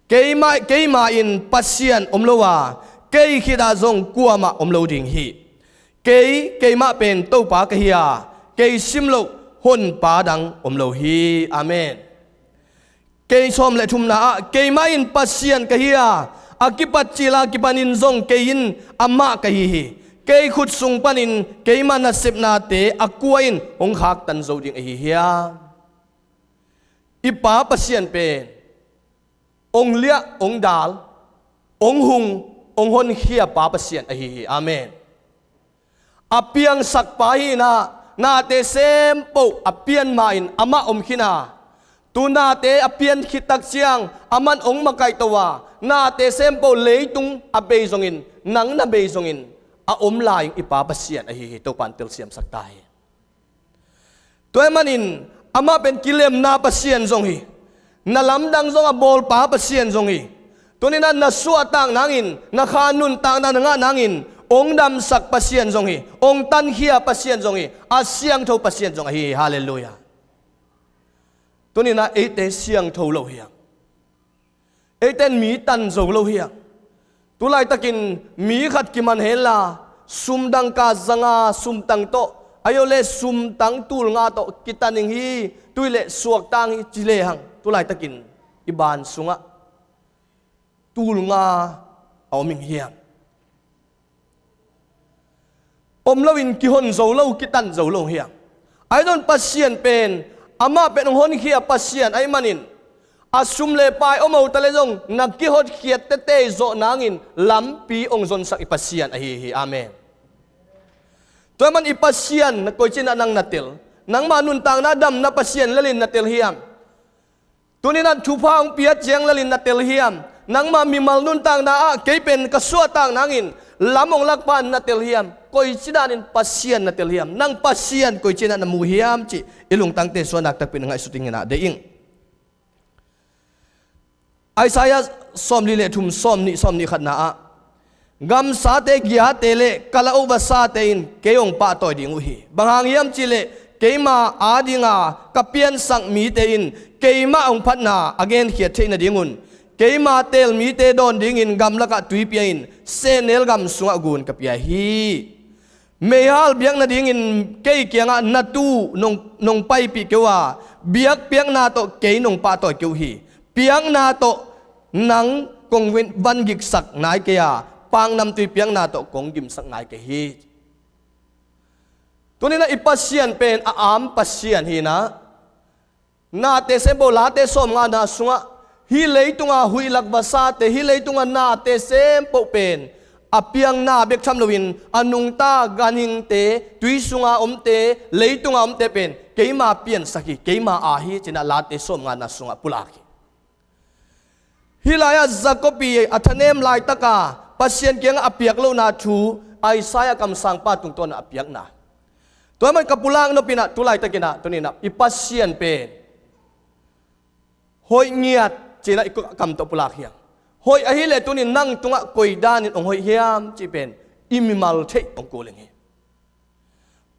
เกมาอินปัสเซียนอมโลวาเกขิดาซงกัวมาอมโลดิงฮีเกมาเป็นตัวปากเฮียเกซิมโลฮนปาดังอมโลฮีอาเมนเกยชมเลทุมนาเกยมาอินปัสเซียนกะเฮียอากิปัจจิลากิปันินซงเกยินอามากะฮีเกยขุดสุงปันินเกยมานัสเซบนาเตอกัวอินองหักตันโซดิงเฮียอีป้าปัสเซียนเป็นองเลียองดาลองหุงองหนเฮียป้าปัสเซียนฮีอาเมนอเปียงสักปาฮีนาเตเซมโปอเปียนมาอินอามาอมขินาตูนาเตอเปียนขิตักเชียงอามันองมาไกตัวนาเตเซมโปเลยตุงอเบยซงอินนังนาเบยซงอินอาอมลายอีป้าปัสเซียนฮีตัวปันเตลเซียมสักตายตัวมันอินอามาเป็นกิเลมนาปัสเซียนซงฮีนาลำดังซงอบอลป้าปัสเซียนซงฮีตัวนี้นั้นนาสัวต่างนางอินนาคานุนต่างนางนางอินองดำสักปัสเซียนซงฮีองตันเฮียปัสเซียนซงฮีอาเซียงเท่าปัสเซียนซงฮีฮาเลลูยาตัวนี้นะเอเตเสียงโทโลเฮียเอเตนมีตันโซโลเฮียตัวไล่ตะกินมีขัดกิมันเฮลาซุมดังกาจังอาซุมตังโตอายุเลซุมตังตูลงาโตกิตันิงฮีตุยเลสวกตังฮีจิเลหังตัวไล่ตะกินอิบานสุงะตูลงาเอามิงเฮียอมลวินกิฮอนโซโลกิตันโซโลเฮียไอ้ต้นปัสเซียนเป็นอามาเป็นองค์เขียปัสเซียนไอ้มันินอาซุมเลปายอมเอาตะเลจงนักกิฮดเขียเตเตโซนางอินลำปีองค์ซนสักอิปัสเซียนไอ้ฮีอาเมนตัวมันอิปัสเซียนนักโกจินนังนัตเตลนังมานุนต่างนาดำนับปัสเซียนละลินนัตเตลเฮียมตัวนี้นันทุพางเปียเจียงละลินนัตเตลเฮียมนังมามีมัลนุนต่างนาเกยเป็นกษัวต่างนางอินลำองลักปานนัตเตลเฮียมโกยจินานินปัสเซียนนัตเตลเฮียมนังปัสเซียนโกยจินานามูเฮียมจิอิลุงตั้งเตส่วนนักตะเป็นไงสุดที่เงินเดียงไอซายาสอมลิเลทุมสอมนี่ขัดนากำสาเตกิอาเตเลกะลาอุบสาเตอินเกยองปะต่อยดิ่งอุฮีบางหางเฮียมจิเลเกยมาอาดิงากะเปียนสังมีเตอินเกยมาองพัดนาอเกนเขียดเทนดิ่งอุนเกยมาเตลมีเตดอนดิ่งอินกำละกะตุยเปียอินเซเนลกำสุงอกุนกับเปียฮีเมียฮัลเบียงนาดิ่งอินเกยเกียงนาตูนงไปปีเกว่าเบียกเปียงนาโตเกยนงปะต่อยเกวฮีเปียงนาโตนังกงวันกิกสักนายเกียปางนำตุยเปียงนาโตกงกิมสักนายเกียฮีตัวนี้นะอิปัสเซียนเป็นอามปัสเซียนฮีนะนาเตเซโบลาเตสอมงานาสุงะฮิเลยตุงาหุยลักบาซาเตฮิเลยตุงานาเตเซมโปเป็นอเปียงนาเบกชัมลวินอนุงตากานิงเตตุยสุงาอมเตเลยตุงาอมเตเป็นเกยมาเปียนสักเกยมาอาฮีจินาลาเตสอมงานาสุงะปุลากีฮิลายาจักปีอัธเนมลายตะกาปัสเซียนเกียงอเปียกโลนาชูไอซายกำสังปาตุงตัวนาอเปียกนาตัวมันกับปุลางนปินะตุลายตะกินะตัวนี้นะอิปัสเซียนเป็นหอยเงียดจีนะอีกคำตัวปุลาเฮียงหอยอหิเลตัวนี้นั่งตรงอ่ะกอยด้านนี่องหอยเฮียมจีเป็นอิมิมัลเทองกูเลง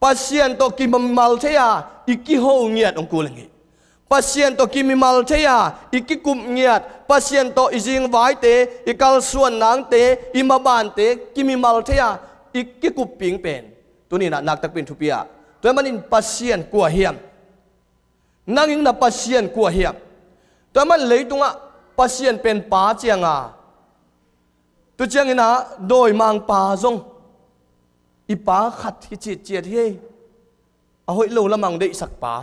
ปัสเซียนตัวกิมมัลเทียอีกิโฮเงียดองกูเลง pasien to kimi mal theya ikikup ngiat pasien to izing vai te ikal suan nang te imaban te kimi mal theya ikikup ping pen tuni na nak tak pin thupia toy manin pasien kwa hiam nanging na pasien kwa hiam toy man leitunga pasien pen pa chianga tu chiang ina doi mang pa zong ipa khat hi chi chiat hi a hoi lo lamang dei sak pa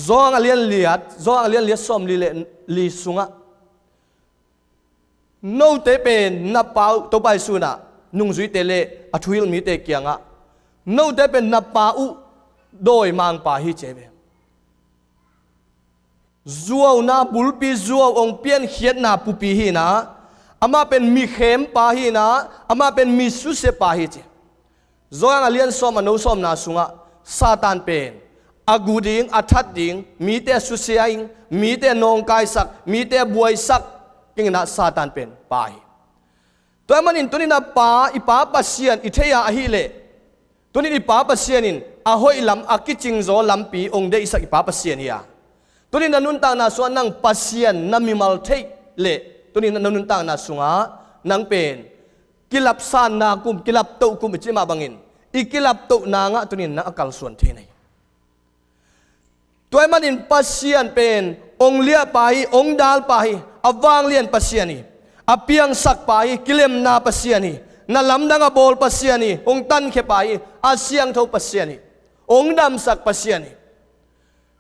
zong alian liat som li le li sunga no te pen na pau to bai suna nung zui te le a thuil mi te kianga no te pen na pa u doi mang pa hi chebe zuaw na bulpi zuaw ong pian khiat na pupi hi na ama pen mi khem pa hi na ama pen mi su se pa hi che zong alian som ano som na sunga satan pen aguding athat ding mi te su se aing mi te nong kai sak mi te buai sak king na satan pen pa hi toy manin tunina pa ipa pasian ithea a hi le tunin ipa pasianin a hoi lam akiching zo lampi ong de isak ipa pasian ya tunin nanun ta na so nang pasian na mimal thei le tunin nanun ta na sunga nang pen kilap san na kum kilap to kum chima bangin ikilap to na nga tunin na akal suan the nei toy manin pasian pen ong lia pai ong dal pai awang lian pasiani apiang sak pai kilem na pasiani na lamdanga bol pasiani ong tan khe pai asiang tho pasiani ong dam sak pasiani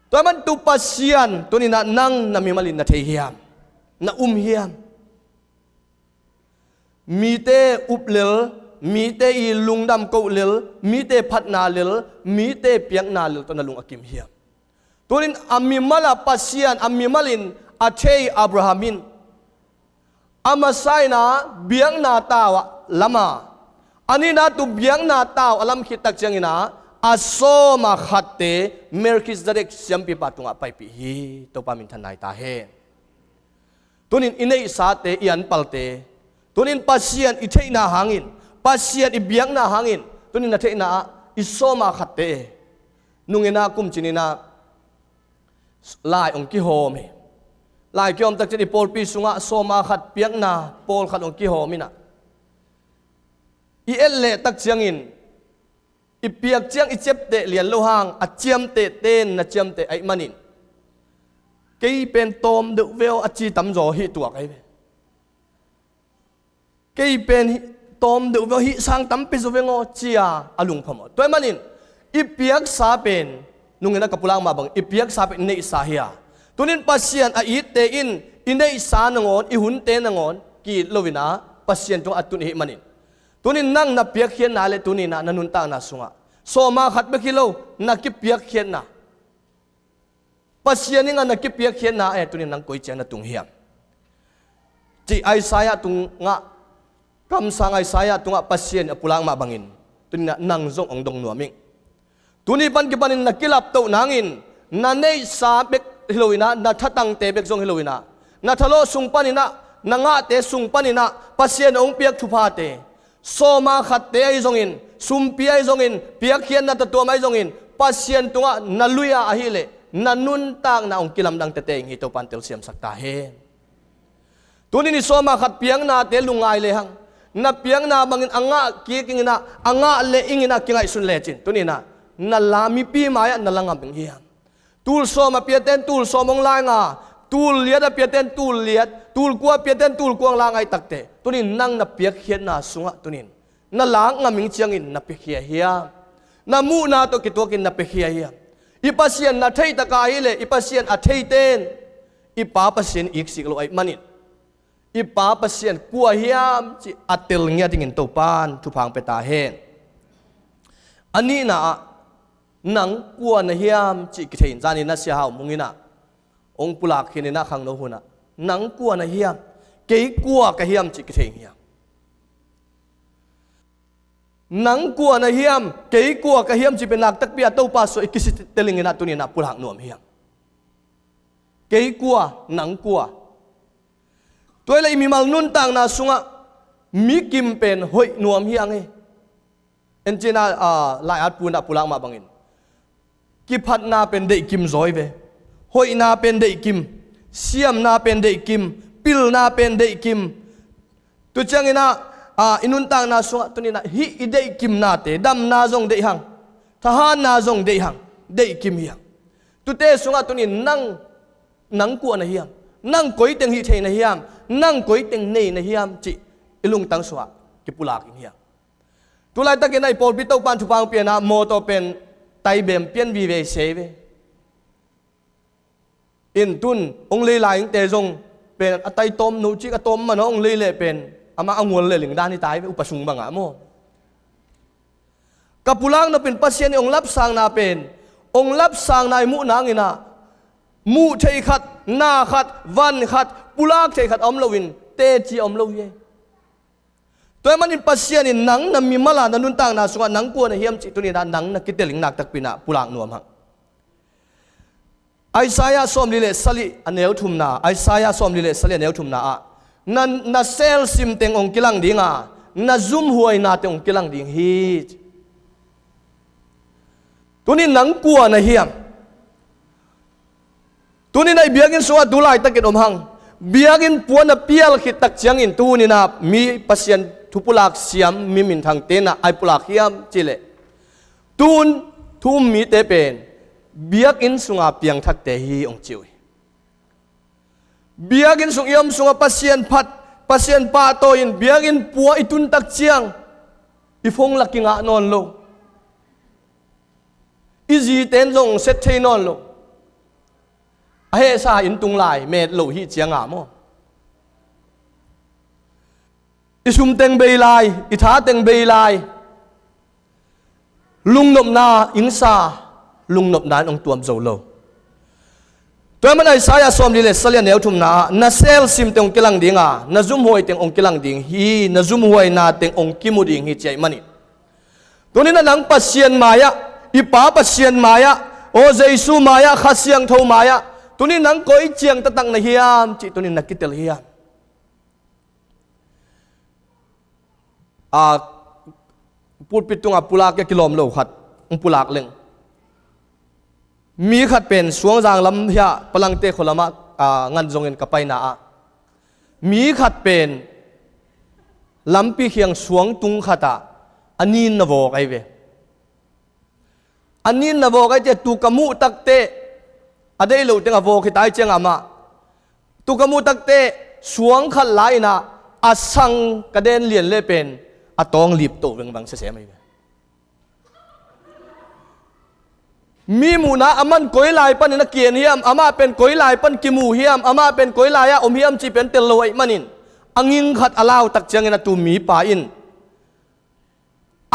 toy man tu pasian tunina nang na mimalin na thei hiam na hiam mi te uplel mi te I lungdam ko lel mi te phat na lel mi te piang na lel to na lung akim hiam tunin amimala pasian amimalin athei abrahamin amasai na biang na tawa lama anina tu biang na taw alam khitak changina asoma khatte melchizedek siampi patunga paipi hi to pamin thanai ta he tunin inei sate ian palte tunin pasian ithei na hangin pasian I biang na hangin tunin na thei na isoma khatte nungena kum chinina lai ong ki home lai kyom tak chini pol pi sunga soma khat piang na pol khat ong ki homina I elle tak chiangin I piak chiang I chep te lian lo hang a chiam te ten na chiam te ai manin kei pen tom de vel a chi tam zo hi tuak ai kei pen tom de vel hi sang tam pe zo vengo chia alung phamo toy manin I piak sa pen nungena kapulang mabang I piak sa pen nei sa hiya tunin pasian a it te in inei sa nangon I hun te nangon ki lovina pasian tong atun hi manin tunin nang na piak khian na le tunin na nanun ta na sunga so ma khat be kilo na ki piak khian na pasian nga na ki piak khian na e tunin nang koi chang na tung hiam ti Isaiah tung nga kam sang Isaiah tunga pasian apulang ma bangin tunin na nang zong ong dong nuaming tuni ban ki banin na kilap to nangin na nei sa bek hiloina na thatang te bek zong hiloina na thalo sung panina na nga te sung panina pasian ong piak thupa te soma khat te ai zongin sumpi ai zongin piak khian na to mai zongin pasien tunga naluya ahile nanun tang na ong kilam dang te te ngi to pantel siam sakta he tunin ni soma khat piang na te lungai le hang na piang na bangin anga ki kingina anga le ingina kingai sun le chin tunina na lami pi maya na langam bing hiam tul soma piaten tul somong lai nga tul liat a piaten tul liat tul kwa piaten tul kwang langai takte tunin nang na piak khian na sunga tunin na lang ngaming chiangin na pekhia hiya na mu na to kitokin na pekhia hiya ipasian na thei taka ile ipasian a thei ten ipa pasien iksik lo ai manin ipa pasien kwa hiam chi atel ngia dingin to pan thu phang peta hen ani na nang kwa na hiam chi kithein zani na sia hau mungina ong pulak hinina khang no huna nang kwa na hiam ke kwa ka hiam chi kithein hiam nang kwa na hiam ke kwa ka hiam chi penak tak pia to pa so ikisi telingina tunina pulak nuam hiam ke kwa nang kwa toy lai mi mal nun tang na sunga mi kim pen hoi nuam hiang e enchina lai at puna pulak ma bangin กิพัดนาเป็นเด็กกิมจอยเวหอยนาเป็นเด็กกิมเสียมนาเป็นเด็กกิมปิลนาเป็นเด็กกิมตัวจังอินะอินุนตังนาสวงตัวนี้นะฮิเด็กกิมนาเตดำนาจงเด็กหังทหารนาจงเด็กหังเด็กกิมเฮียตัวเตสวงตัวนี้นั่งกวนนะเฮียนั่งก๋วยเต็งฮิเทนะเฮียนั่งก๋วยเต็งเนนะเฮียจิอิลุงตังสวะกิปุลากิเฮียตัวไรตะเกนไอโปลปิโตปันทุพังเปียนะโมโตเป็นไตเบมเปียนวีเวเซเวอินตุนองลีลายเตจงเป็นไตตอมนูจิกตอมมันองลีเลเป็นอามาองวนเลหลิงด้านนี้ตายอุปสุงบังอะโมกับปุลังนับเป็นปัสเซียนองรับสางนาเป็นองรับสางนายมุนางอินะมูเทขัดนาขัดวันขัดปุลักเทขัดอมลวินเตจีอมลวีตัวมันเป็นปัสเซียนหนังนั้นมีมาลานันนุนต่างนาสวรรค์หนังกวนเฮียมจิตัวนี้หนังนักกิเตลิงนักตักปินะปุลังนวมหังไอซายาส่อมลิเลสลิอันเนวทุมนาไอซายาส่อมลิเลสลิอันเนวทุมนานั่นเซลซิมเต็งองกิลังดิงนั่นซุ่มหวยนาเต็งองกิลังดิงฮีตัวนี้หนังกวนเฮียมตัวนี้ในเบียกินสวัสดิ์ดูไลตะเกิดอมหังเบียกินปวนเปียลขิดตักเจียงอินตัวนี้นะมีปัสเซียนทุปุลักเสียมมีมินทางเตนะไอปุลักเฮียมจิเลตูนทุ่มมีเตเป็นเบียกินสุงาเปียงทักเตฮีองจิวเบียกินสุงยมสุงาปัสเซียนพัดปัสเซียนปาโตอินเบียกินปัวอิตุนตักเจียงอีฟงลักกิงานอนโลอีจีเต้นลงเซตเทนอนโลเฮซาอินตุงลายเมดโลฮีเจียงอาโมอิชุมเต็งเบยลายอิท้าเต็งเบยลายลุงนบนาอิงซาลุงนบนานองตัวมโจโลตัวมันไอสายสอมดิเลสเลียนเอวทุมนาเซลซิมเต็งองกิลังดิงนาซุมหวยเต็งองกิลังดิงฮีนาซุมหวยนาเต็งองกิมุดิงฮีเจมันนี่ตัวนี้นังปัสเซียนมายะอีป้าปัสเซียนมายะโอเจซูมายะขัดเสียงเท่ามายะตัวนี้นังก้อยเจียงตะตังในเฮียมจิตัวนี้นักกิเตลเฮียมพูดปิดตรงปุลากกิโลมโลขัดปุลากเล็งมีขัดเป็นสวงจางลำเฮียพลังเตะคนละมะงันจงเงินกับไปนามีขัดเป็นลำปีเขียงสวงตุงขัดอันนี้นโวกไอเวอันนี้นโวกไอเจตุกมูตักเตะอเดลูเต็งอโวกิตายเจงอามาตุกมูตักเตะสวงขัดไหลนะอาสังกระเด็นเลียนเล่เป็นอาตองลีบโตเวงบังเสียไม่เวมีมูนะอามันก้อยลายปันนักเกียนเฮียมอามาเป็นก้อยลายปันกิมูเฮียมอามาเป็นก้อยลายอมเฮียมจีเป็นเตลโลไอมันินอังยิงขัดอลาวตักเจียงนะตูมีป่าอิน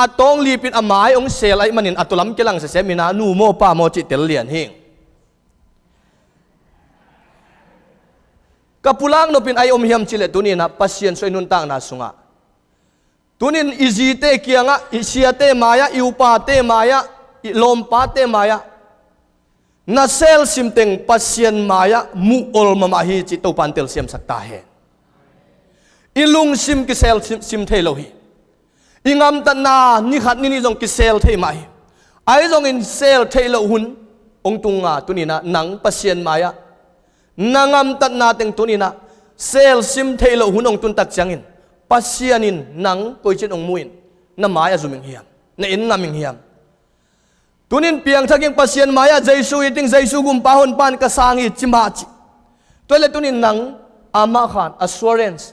อาตองลีปินอามายองเซลไอมันินอาตุลัมเกลังเสียมินานูโมป่าโมจิเตลเลียนเฮงกับปุลังโนเป็นไออมเฮียมจิเลตัวนี้นะปัสเซียนสวยนุนต่างนาสุงะตัวนี้อิจิเตเกียงะอิเชียเตมายะอิวปาเตมายะอิลมปาเตมายะนาเซลซิมเต็งปัสเซียนมายะมูอลมามาฮีจิตโตปันเตลเซียมสักตาเฮอิลุงซิมกิเซลซิมเทโลฮีอิงามตันนานิขัดนี่จงกิเซลเทมาฮีไอจงอินเซลเทโลหุนองตุงะตัวนี้นะหนังปัสเซียนมายะนางามตัดนาเต็งตัวนี้นะเซลซิมเทโลหุ่นองตุนตักจังอินปัสเซียนินนังกุยเชนองมุยนน้ำมายาจุมิงเฮียมในอินนามิงเฮียมตัวนี้เพียงทักยังปัสเซียนมายาใจสู้ยิ่งใจสู้กุมปะหนปานกระสังอิจิมาจิตัวเล็กตัวนี้นังอามาขาน assurance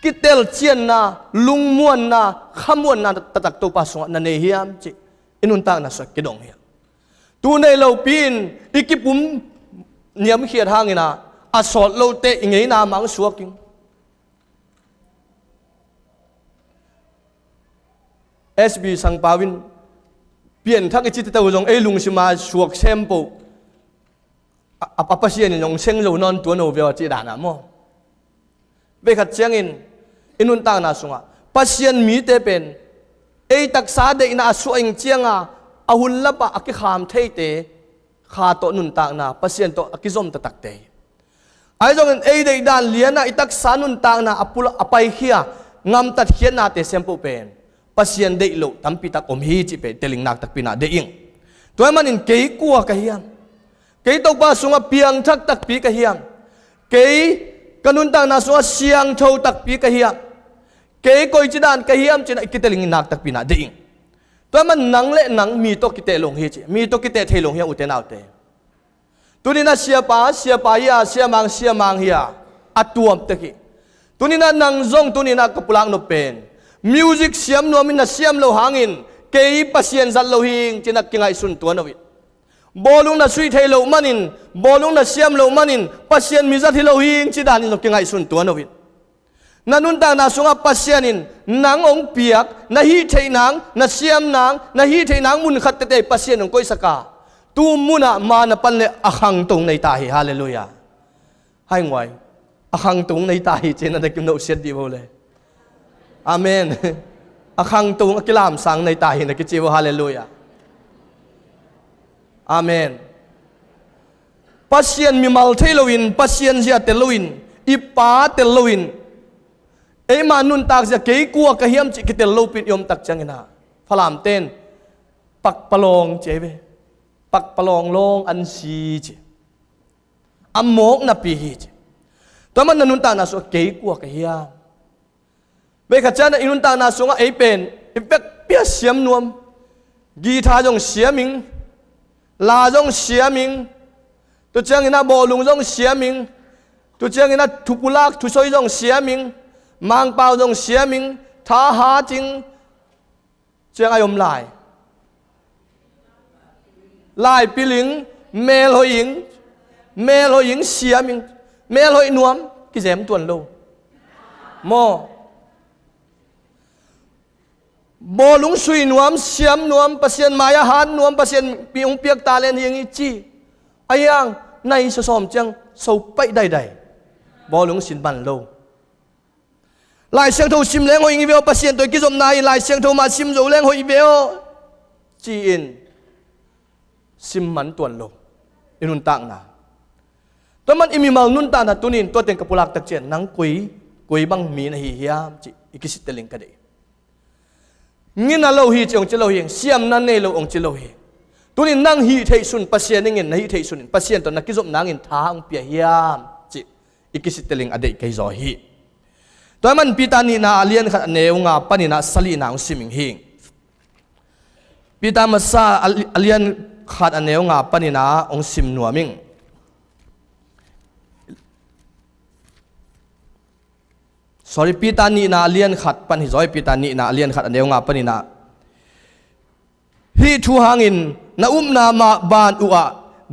กิเตลเชียนนาลุงมวนนาขมวนนาตักตัวปัสสาวะนันเฮียมจิอินุนตักนาสกิดองเฮียมตัวในเราปีนอีกิปุ่มเนียมเขียดทางนี่นะอาสอดโลเตอิงไงนามังสวกิงSB สังปาวินเปลี่ยนทักจิตเตวจงลุงสิมาสวกเซมโปปัสเซียนยงเชงโลนอนตัวโนเวลจีดานะโมเบขัดเชียงอินุนต่างนาสุงะปัสเซียนมีเตเป็นตักษาเดอินาสวงเจียงอาหุลละปะอักขามเทเตข้าโตนุนตากนาปัสเซียนโตอกิซอมตะตักเตยไอ้จงเอเดดานเลียนะอิตักสานุนตากนาอปุลอไปเฮียงามตัดเขียนนาเตเซมปูเป็นปัสเซียนเดโลตัมปิตักอมฮีจิเปเตลิงนักตักปินาเดอิง ตัวมันอินเกยกัวกะเฮียมเกยตกปาสุงเปียงทักตักปีกะเฮียมเกยกันุนตังนาสุงเสียงโชตักปีกะเฮียมเกยกอยจิดานกะเฮียมจินะกิเตลิงนักตักปีนาเดิงตัวมันนังเละนังมีตกิเตลงเฮจิมีตกิเตเทลงเฮียอุเตนเอาเตตัวนี้น่าเสียปายาเสียมังเฮียอัตวมตะกี้ตัวนี้น่านังซงตัวนี้น่ากปุลังโนเป็นมิวสิกเสียมนัวมินน่าเสียมโลหางินเกยปัสยันจัลโลหิงจินักกิงไอสุนตัวโนวิบอลุงน่าสุยเทโลมันินบอลุงน่าเสียมโลมันินปัสยันมิจัทโลหิงจิดานินกิงไอสุนตัวโนวินันุนตานาสุงปัสยันินนางองเปียกนาฮีเทนางนาเสียมนางนาฮีเทนางมุนขัดเตปัสยันองก้อยสกาตูมุนะมานะปันเลอขังตรงในตาฮิฮาเลลูยาให้งวยอขังตรงในตาฮิเจนันได้กินโนเสียดีโบเลยอาเมนอขังตรงกิลามสังในตาฮินักกิจิโบฮาเลลูยาอาเมนปัสยันมีมัลเทโลวินปัสยันเจียเตโลวินอีปาเตโลวินเอมานุนตากจะเกยกัวกะเฮียมจิกิเตโลปิดยมตักจังนะพลามเต้นปักปลองเจเบปักปลองลงอันซีเจอัมโมกนับปีฮีเจตัวมันนุนตานาสุเกยกัวกะเฮียมเบกจันอินุนตานาสุงะเอเป็นอิเป็กเปียเสียมนวมกีตาร์จงเสียมิงลาจงเสียมิงตัวเจ้างินะบอลุงจงเสียมิงตัวเจ้างินะทุปุลักทุซอยจงเสียมิงมังเปาจงเสียมิงท้าหาจริงเจ้าอายมลายปิลิงเมลหยิงเสียมิงเมลหอยนวมกิเจมตวนโลโมบอลุงสุยนวมเสียมนวมปัสยันมายาหานนวมปัสยันปีองเปียกตาเลนยังอีจีอายังในสสมจังสูไปได้บอลุงสินบันโลลายเสียงทูซิมแรงหอยอีเวลปัสยันตัวกิจมนายลายเสียงทูมาซิมโจแรงหอยอีเวลจีอินซิมมันตวนโลอินุนตังนาตัวมันอิมิมัลนุนตานาตุนินตัวเต็งกับปุลักตะเจนนังกุยบังมีนะฮิยามจิอิกิสิตเตลิงกะเดงินน่ะโลหิจงจิโลหิงเสียมนั่นเนโลองจิโลหิตุนินนังฮีเทสุนปัสยันงินนะฮีเทสุนปัสยันตัวนักกิจมนางอินทางเปียฮิยามจิอิกิสิตเตลิงอเดกไกซอฮีตัวมันปิตานีนาเลียนขัดเนวงาปนินาสลีนาองซิมิงหิงปิตามาซาเลียนขัดอันเนวงาปนินาองซิมนัวมิงsorry ปิตานีนาเลียนขัดปันหิจอยปิตานีนาเลียนขัดอันเนวงาปนินาฮีทูหางินนานามาบานอุอะ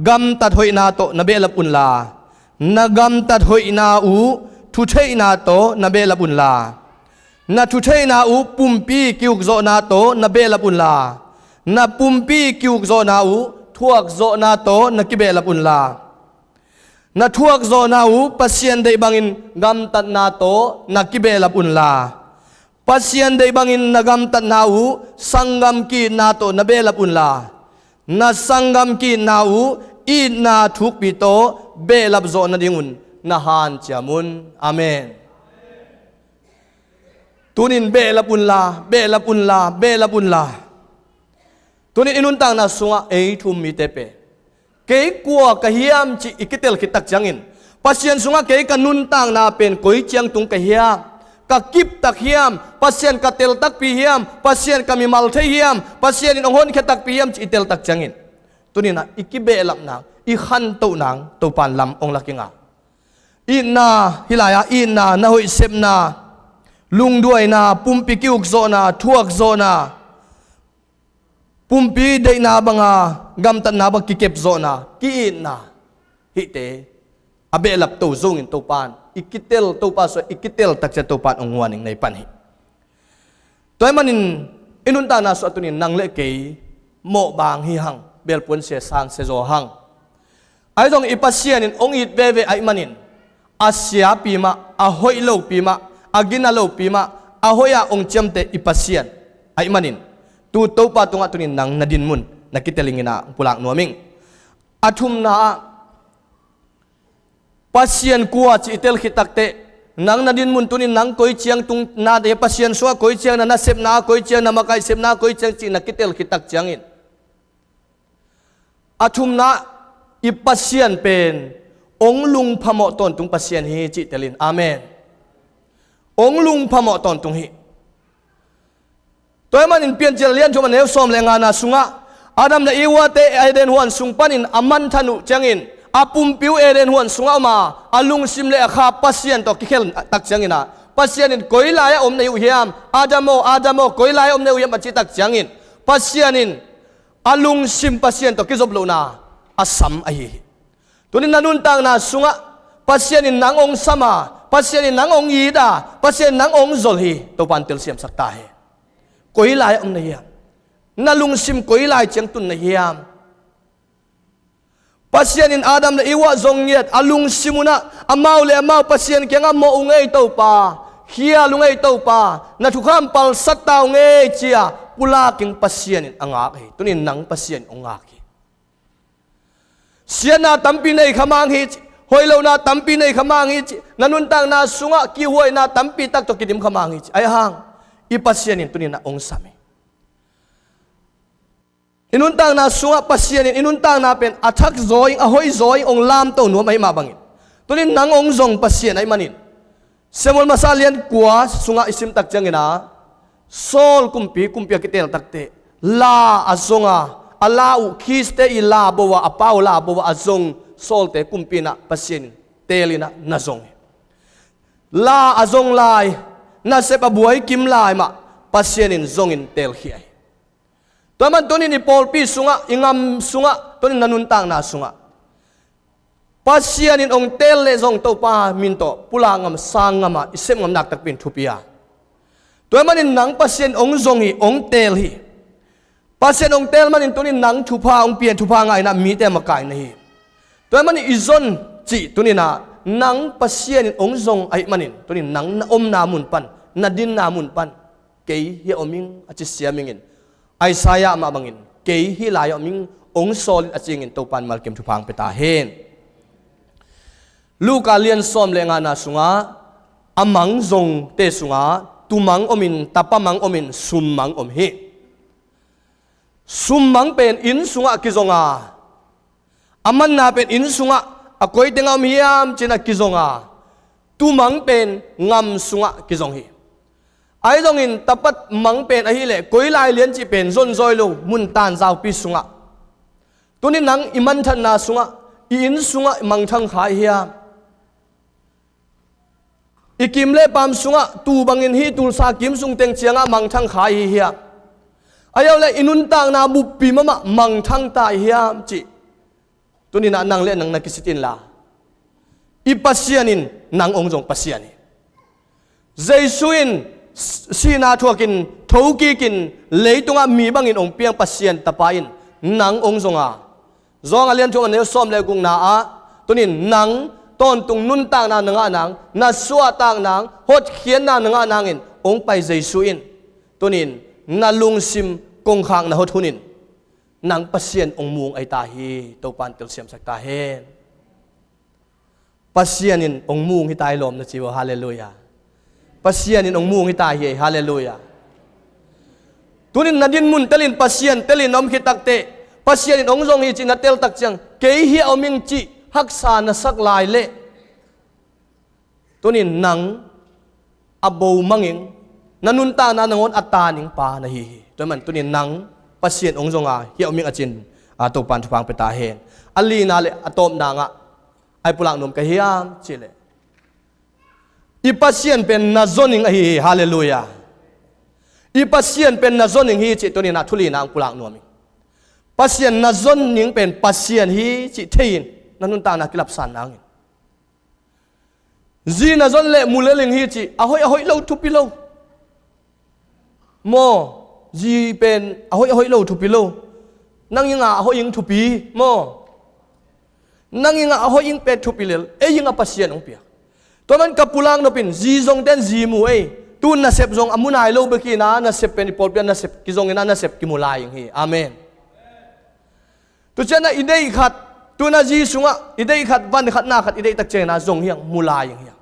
กำตัดหอยนาโตนาเบลับอุนลานากำตัดหอยนาอูทุเทนาโตนาเบลับอุนลานาทุเทนาอูปุ่มปีกิวกโซนาโตนาเบลับอุนลานาปุ่มปีกิวกโซนาอูทวกโซนาโตนากิเบลับอุนลานาทวกโซนาอูปัสยันได้บังอินกำตัดนาโตนากิเบลับอุนลาปัสยันได้บังอินนากำตัดนาอูสังกัมกีนาโตนาเบลับอุนลานาสังกัมกีนาอูอีนาทุกปีโตเบลับโซนาดิงุนนาฮานจามุนอาเมนตุนินเบลับอุนลาตุนินอินุนตังนาสุงะเอทุมมิเตเปเกยกัวกะเฮียมจิอิกิเตลคิตักจังอินปัสยันสุงะเกยกันนุนตังนาเป็นกุยเจียงตุงกะเฮียมกะกิบตักเฮียมปัสยันกะเตลตักปีเฮียมปัสยันกะมีมัลเทเฮียมปัสยันอินองฮอนคิตักปีเฮียมจิอิเตลตักจังอินตุนินนะอิกิเบลับนางอิขันโตนางโตปานลำองลักยังาอินนาฮิลายาอินนานาหอยเซมนาลุงด้วยนาปุ่มปีกิวกโซนาทวกโซนาปุ่มปีได้นาบังากำตันนาบังกิเก็บโซนากีอินนาฮิเตอเบลับโตซุงอินโตปานอิกิเตลโตปาสอิกิเตลตักจะโตปานองวานิงในปันฮิตัวมันอินุนตานาสตุนินนังเลเกยโมบางฮิหังเบลปุนเสสางเสโซหังไอจงอิปัสเซียนินองอิดเบเวไอมันินอาเซียปีมาอาหอยโลปีมาอากินาโลปีมาอาหอยาองเจมเตอิปัสเซียนไอมันินตูโตปาตุงตุนินนังนาดินมุนนักกิเตลิงินาปุลักนัวมิงอาทุมนาปัสเซียนกัวจิเตลขิตักเตนังนาดินมุนตุนินนังโกยเชียงตุงนาเดปัสเซียนสัวโกยเชียงนาเซบนาโกยเชียงนามาไกเซบนาโกยเชียงจินักกิเตลขิตักเชียงอิน อาทุมนะอิปัสเซียนเป็นองลุงพมอตนตุงปัสเซียนฮีจิเตลินอาเมนองลุงพมอตนตุงฮีตัวมันอินเปลี่ยนเจริญชมันเอวสมแรงงานสุงะอาดัมและอีวาเตไอเดนหวนสุงปันินอามันธนุจังอินอาปุ่มปิวเอเดนหวนสุงะมาอาลุงซิมเลอาคาปัสเซียนตอกิเคลตักจังอินปัสเซียนกอยลายอมในอุเฮียมอาดัมโมกอยลายอมในอุเฮียมอจิตักจังอินปัสเซียนินอาลุงซิมปัสเซียนตอกิจบลูนาอาสัมไอตัวนี้นันุนตังนาสุงะปัสเซียนินนางองสมาปัสเซียนินนางองยีดาปัสเซียนนางองจอลฮีตัวปันเตลเซียมสักตาเฮกอยลายอมในเฮียมนาลุงซิมกอยลายจังตุนในเฮียมปัสเซียนินอาดัมและอีวะจงเงียดอาลุงซิมุนะอามาเลอามาปัสเซียนเกียงอาโมอุงเอตัวปาเฮียลุงเอตัวปานาทุกข้ามปัลสัตตาอุงเอเจียปุลากิงปัสเซียนินangak heตัวนี้นังปัสเซียนangak heเสียนาตัมปีในขมังฮิหอยเลวนาตัมปีในขมังฮินันุนตังนาสุงะกิหวยนาตัมปีตักตกิดิมขมังฮิไอห่างอีปัสเซียนินตัวนี้นาองสามีอินุนตังนาสุงะปัสเซียนินอินุนตังนาเป็นอัทักโซยอหอยโซยองลามตัวหนูไม่มาบังอินตัวนี้นังองซงปัสเซียนไอมันอินเสมุลมาซาเลียนกัวสุงะอิสิมตักจังอินาโซลกุมปีกิเตลตักเตลาอซงะอาลาอุคิสเตอิลาบัวอาปาวลาบัวอาซงโซลเตกุมปีนะปัสเซียนเตลินะนาซงลาอาซงลายนาเซปบวยกิมลายมาปัสเซียนินซงอินเตลขี้ไอตัวมันตัวนี้นี่ปอลปีสุงะอิงามสุงะตัวนี้นันุนตังนาสุงะปัสเซียนินองเตลเลซงตัวปามินโตปุลางามสางงามอิเซมงามนักตักปินทุปียตัวมันนี่นังปัสเซียนองซงฮีองเตลฮีปัสเซียนองเตลมันนี่ตัวนี้นังทุพาองเปียนทุพาไงนะมีแต่มาไกนะฮีตัวมันนี่อิซอนจีตัวนี้นะนังปัสเซียนองซงไอมันนี่ตัวนี้นังอมนามุนปันนาดินนามุนปันเกยเฮอมิงอจิเซียมิงินไอซายามาบังินเกยฮิลายอมิงองโซลินอจิงินตัวปันมาเก็มทุพางไปตาเฮนลูกาเลียนซอมเลงานาสุงะอามังซงเตสุงะตุมังอมินตาปะมังอมินซุมมังอมเฮซุมมังเป็นอินสุงะกิจงาอามันนาเป็นอินสุงะอากอยเตงามเฮียมจินักกิจงาตุมังเป็นงามสุงะกิจงฮีไอ้จงอินตาปัดมังเป็นไอ้เล่กอยลายเลียนจีเป็นซนซอยโลมุนตานซาวปิสุงะตัวนี้นังอิมันทันนาสุงะอินสุงะมังทังขายเฮียอีกิมเล่ปามสุงะตูบังอินฮีตูสากิมสุงเต็งเชียงะมังทังขายเฮียอายาเล่อินุนตางนาบุปปีมะมะมังทังตายเฮียมจิตัวนี้นังเล่นังนักกิสิตินลาอีปัสเซียนินนังองจงปัสเซียนิเจสุอินสีนาทัวกินทูกีกินเลยตรงอ่ะมีบังอินองเปียงปัสเซียนตะปาอินนังองจงอ่ะจงอ่ะเลียนจงอันเนี้ยซ้อมเลยกุงนาอ่ะตัวนี้นังต้นตุงนุนต่างนางนางนาสัวต่างนางฮดเขียนนางนางอินองไปเจสุอินตัวนี้นาลุงซิมกงขางนาฮดทุนินนางปัสเซียนองมุงไอตาฮีตัวปันเตลเซียมสักตาเฮนปัสเซียนินองมุงฮิตายลมนะจีวะฮาเลลูยาปัสเซียนินองมุงฮิตาฮีฮาเลลูยาตัวนี้นาดินมุนเตลินปัสเซียนเตลินอมคิตักเตปัสเซียนินองจงฮีจินาเตลตักจังเกยฮีอมิงจีฮักษานะสักลายเละตัวนี้นังอโบมังอิงนันุนตานานังอนอัตตานิงปานะฮีตัวมันตัวนี้นังปัสเซียนองจงอาเฮียอมิงอจินตัวปันทุพังไปตาเฮนอัลลีนาเลอตอมนางะไอปุลังนุมกะเฮียมจิเลอีปัสเซียนเป็นนาซอนิงฮีฮาเลลูยาอีปัสเซียนเป็นนาซอนิงฮีจิตัวนี้นาทุลีนางปุลังนุมปัสเซียนนาซอนิงเป็นปัสเซียนฮีจิเทียนนันนุนตานักกิลับสานนางจีน่าจนเละมูเลลิงฮีจีอาหอยเล่าทุปิโลโมจีเป็นอาหอยเล่าทุปิโลนั่งยังอาหอยยิงทุปีโมนั่งยังอาหอยยิงเป็ดทุปิเลลยิงอาปัสเซียนองเปียตัวมันกับปุลังนปินจีจงเต้นจีมูตูนน่าเสพจงอามุนายโลเบกีน่าน่าเสพเป็นปอลเปียน่าเสพกิจงน่าเสพกิมุลายยังฮีอาเมนตัวเจ้าน่ะอินเดียขัดตัวนาจีสุงะอิเดยขัดวันขัดหน้าขัดอิเดยตักเจนาจงเฮียงมูลายอย่างเฮีย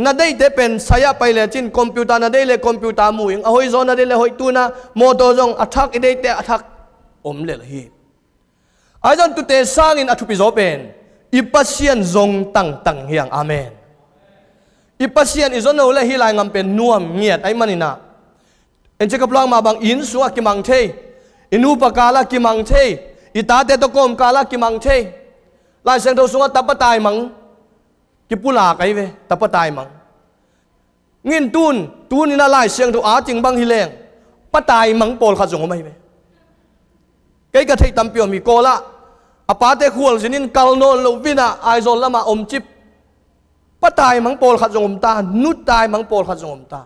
นาได้เตเป็นสายไปเลยจินคอมพิวเตอร์นาได้เลยคอมพิวเตอร์มูยังหอยโซนาได้เลยหอยตัวน่ะโมโตจงอัทักอิเดยเตอัทักอมเลยฮี ไอ้จนตุเตสร้างอินอธุปิโซเป็นอิปัสเซียนจงตั้งเฮียงอาเมนอิปัสเซียนอิจนเอาเลยฮิลายงำเป็นนัวเงียดไอ้มันนี่นะเอ็นเจกับลองมาบางอินสัวกิมังเทอินูปกาลากิมังเทอิตาเตตโกมกาลากิมังเทลายเสียงเราสัวตับปะตายมังกิปุลาไกเวตับปะตายมังเงินตูนนี่น่าลายเสียงตัวอาจิงบางฮิเลงปะตายมังโปลขัดจงไม่เวไกกะเทตัมเปียวมีโกละอปาเตขวลสินินกัลโนลวินาไอโซลมาอมจิบปะตายมังโปลขัดจงอมตานุตตายมังโปลขัดจงอมตา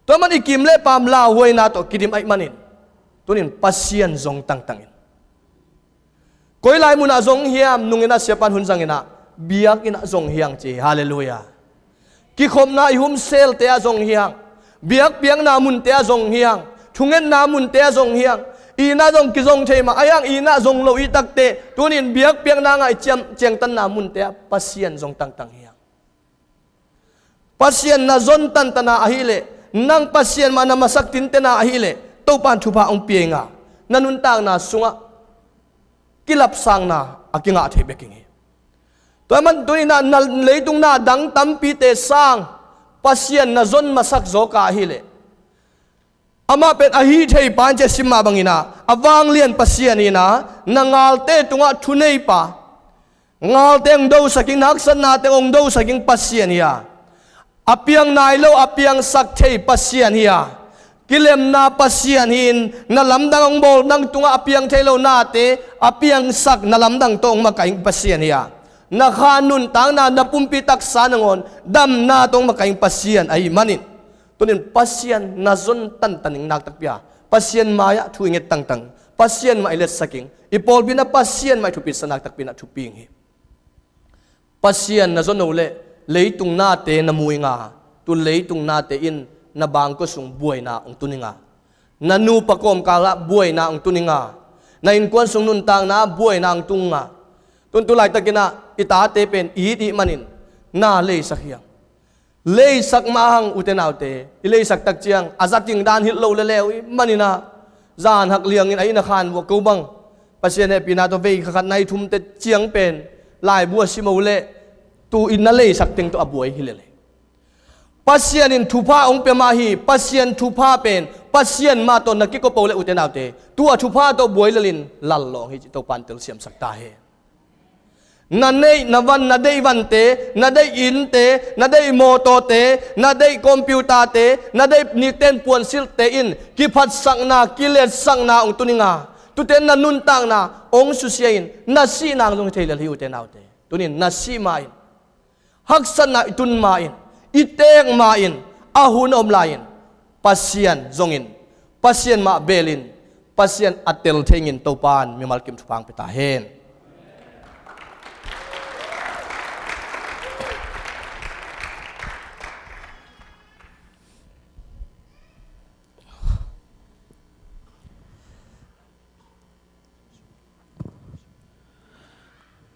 ตัวมันอีกิมเล่ปามลาหวยนาโตกิดิมไอมันินตัวนี้ปัสเซียนจงตั้งอินกอยลายมุนาจงเฮียมนุงอินาเสียปันหุนจังอินาเบียกอินาจงเฮียงจีฮาเลลูยากิคมนาอิหุมเซลเตะจงเฮียงเบียกนามุนเตะจงเฮียงทุงเงินนามุนเตะจงเฮียงอีน่าจงกิจงเทมาอายังอีน่าจงโลอีตักเตตัวนี้เบียกนางไอเจียงตันนามุนเตะปัสเซียนจงตั้งเฮียงปัสเซียนนาจนตันนาอหิเลนางปัสเซียนมานามาสักตินเตนาอหิเลตัวปานชุภาองเปียงานันุนตางนาสุงะกิลับสังนาอากิงาเทเบกิงตัวมันตัวนี้นาเลยตุงนาดังตั้มปีเตสังปัสเซียนนาจนมาสักโจกาอหิเลอามาเป็นอหิเทปานเจสิมาบังอินาอวางเลียนปัสเซียนีนะนางาลเตตุงะทุเนปางาลเตงดูสักิงนักสนาเตงดูสักิงปัสเซียนียอเปียงนายโลอเปียงสักเทปัสเซียนียกิเลมนาปัสเซียนหินนาลำดังองโบนังตุงะอเปียงเทโลนาเตอเปียงสักนาลำดังตองมาไก่ปัสเซียนียนาคานุนตังนาปุ่มปิตักสานงอนดำนาตองมาไก่ปัสเซียนไอมันินตัวนี้ปัสเซียนนาจนตันนักตักเปียปัสเซียนมายะทุยเงตั้งปัสเซียนมาไอเลสสักิงอีพอลบินาปัสเซียนมาทุปิสนักตักปีนาทุปิงฮีปัสเซียนนาจนโอเลเลยตุงนาเตนมวยงาตุเลยตุงนาเตอินนาบางก็ส่งบวยนาองตุนิงานานูปะกอมกาละบวยนาองตุนิงานาอินกวนส่งนุนตางนาบวยนาองตุงาตุนตุไลตะกินะอิตาเตเป็นอีมันินนาเลยสักอย่างเลยสักมาหังอุเทนาวเตเลยสักตักเจียงอาจัดจิงดานฮิตโลเลวมันินะจานหักเลียงอินไอนาคานวัวกูบังปัสเซียนเอปีนาโตเวยขัดในทุมเตเจียงเป็นลายบัวซิมาเลตูอินนาเลยสักเต็งตัวอบวยฮิเลปัสเซียนอินทุพาองเปมาฮีปัสเซียนทุพาเป็นปัสเซียนมาตัวนักกิโกโปเลอุเทนาวเตตัวทุพาตัวบวยลินลัลลองฮิจิตัวปันเตลเซียมสักตาเฮนาเนยนาวันนาได้วันเตนาได้อินเตนาได้โมโตเตนาได้คอมพิวเตอร์เตนาได้นิเตนปวนซิลเตอินกิพัดสังนากิเลสสังนาองตุนิงาตุเตนนานุนตังนาองสุเซียนนาซีนางลงเทเลลิอุเทนาวเตตุนินนาซีมาอินฮักสันนาอิตุนมาอินอิเตงมาอินอาหุนอมลาอินปัสเซียนจงอินปัสเซียนมาเบลินปัสเซียนอัตเตลเทงินโตปานมีมัลกิมทุพังเปตาเฮน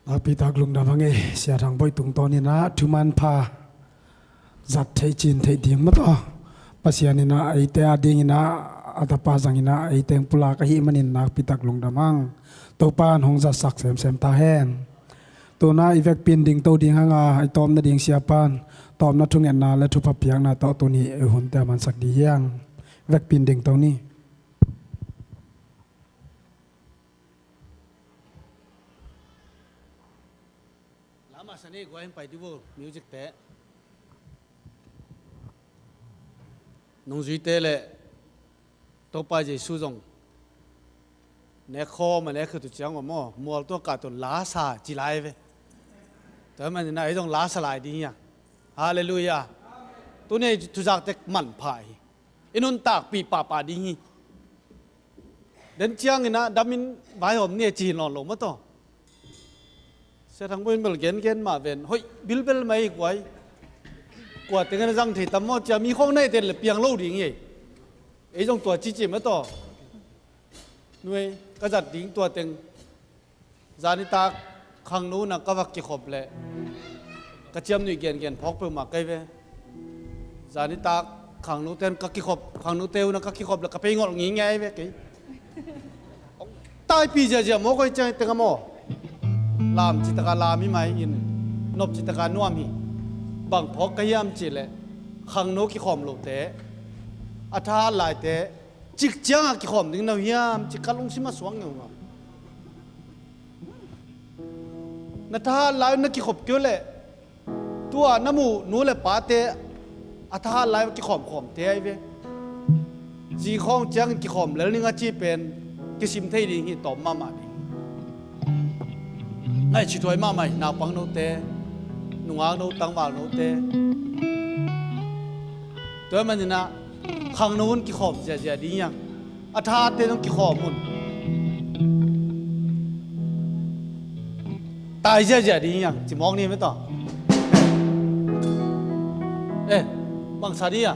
อาปีตากลุงดาบังเอเสียทางบ่อยตุงตอนนี้นะทุมันพาจัดไทยจีนไทยดิ่งมาต่อปัสยานินะไอเตอดิ่งนะอัตปาจังนะไอเตงปุลากะหิมันินนักปีตากลุงดามังตัวปานหงจัดสักเสมตาแห้งตัวน่าอีเวกปีนดิ่งตัวดิ่งหางาไอตอมนาดิ่งเสียปานตอมนาทุ่งเงินนาและทุพเพียงนาต่อตัวนี้หุ่นแต่มันสักดีย่างเวกปีนดิ่งตัวนี้มาสนี่ก็ให้ไปที่ว่ามิวสิกเตะน้องจุยเตะเลยตัวไปจะสู้จงเนี่ยคอมันเนี่ยคือตัวเจ้าว่ามัวตัวกัดตัวล้าซาจีไลเว้แต่มันเนี่ยไอ้ตรงล้าสลายดีเนี่ยฮาเลลูยาตัวนี้ทุจักเต็กมันพายอินุนตากปีป่าดีเดินเชียงนี่นะดามินไว้ผมเนี่ยจีนหล่อลงมาต่อเสียทั้งบนเบลเกนมาเป็นเฮ้ยบิลเบลไม่กว่า กว่าถึงกันจังที่ตำมอจะมีข้องในเต็นเลยเปียงโลดิ่งไงไอ้ตรงตัวจีจีมาต่อหน่วยกษัตริย์ดิ่งตัวเต็งจานิตาขังนู้นก็วักกี่ขบเลยกระเจียมหน่วยเกียนพกเพิ่มมาใกล้เว้จานิตาขังนู้นเต็นก็กี่ขบขังนู้นเตวนะก็กี่ขบแล้วก็ไปงองี้ไงเว้กี่ต tai pi ja mo koi chang te mo lam chi ta ka lam mi mai in nop chi ta ka nuam hi bang phok ka yam chi le khang no ki khom lo te atha lai te chik chang ki khom ding na yam chi kalung sima swang ngwa na tha lai na ki khop kyo le tua namu nu le pa te atha lai ki khom te ai ve ji khong chang ki khom le ni nga chi pen ki sim thei ding hi tom ma ni ngai chi thoi ma mai na pang no te nu nga no tang wa no teตัวมันนะขังนู้นกี่ขอบจะดีอย่างอาทาเตต้องกี่ขอบมุนตายจะดีอย่างจิมองนี่ไม่ต่อบางสาดีอ่ะ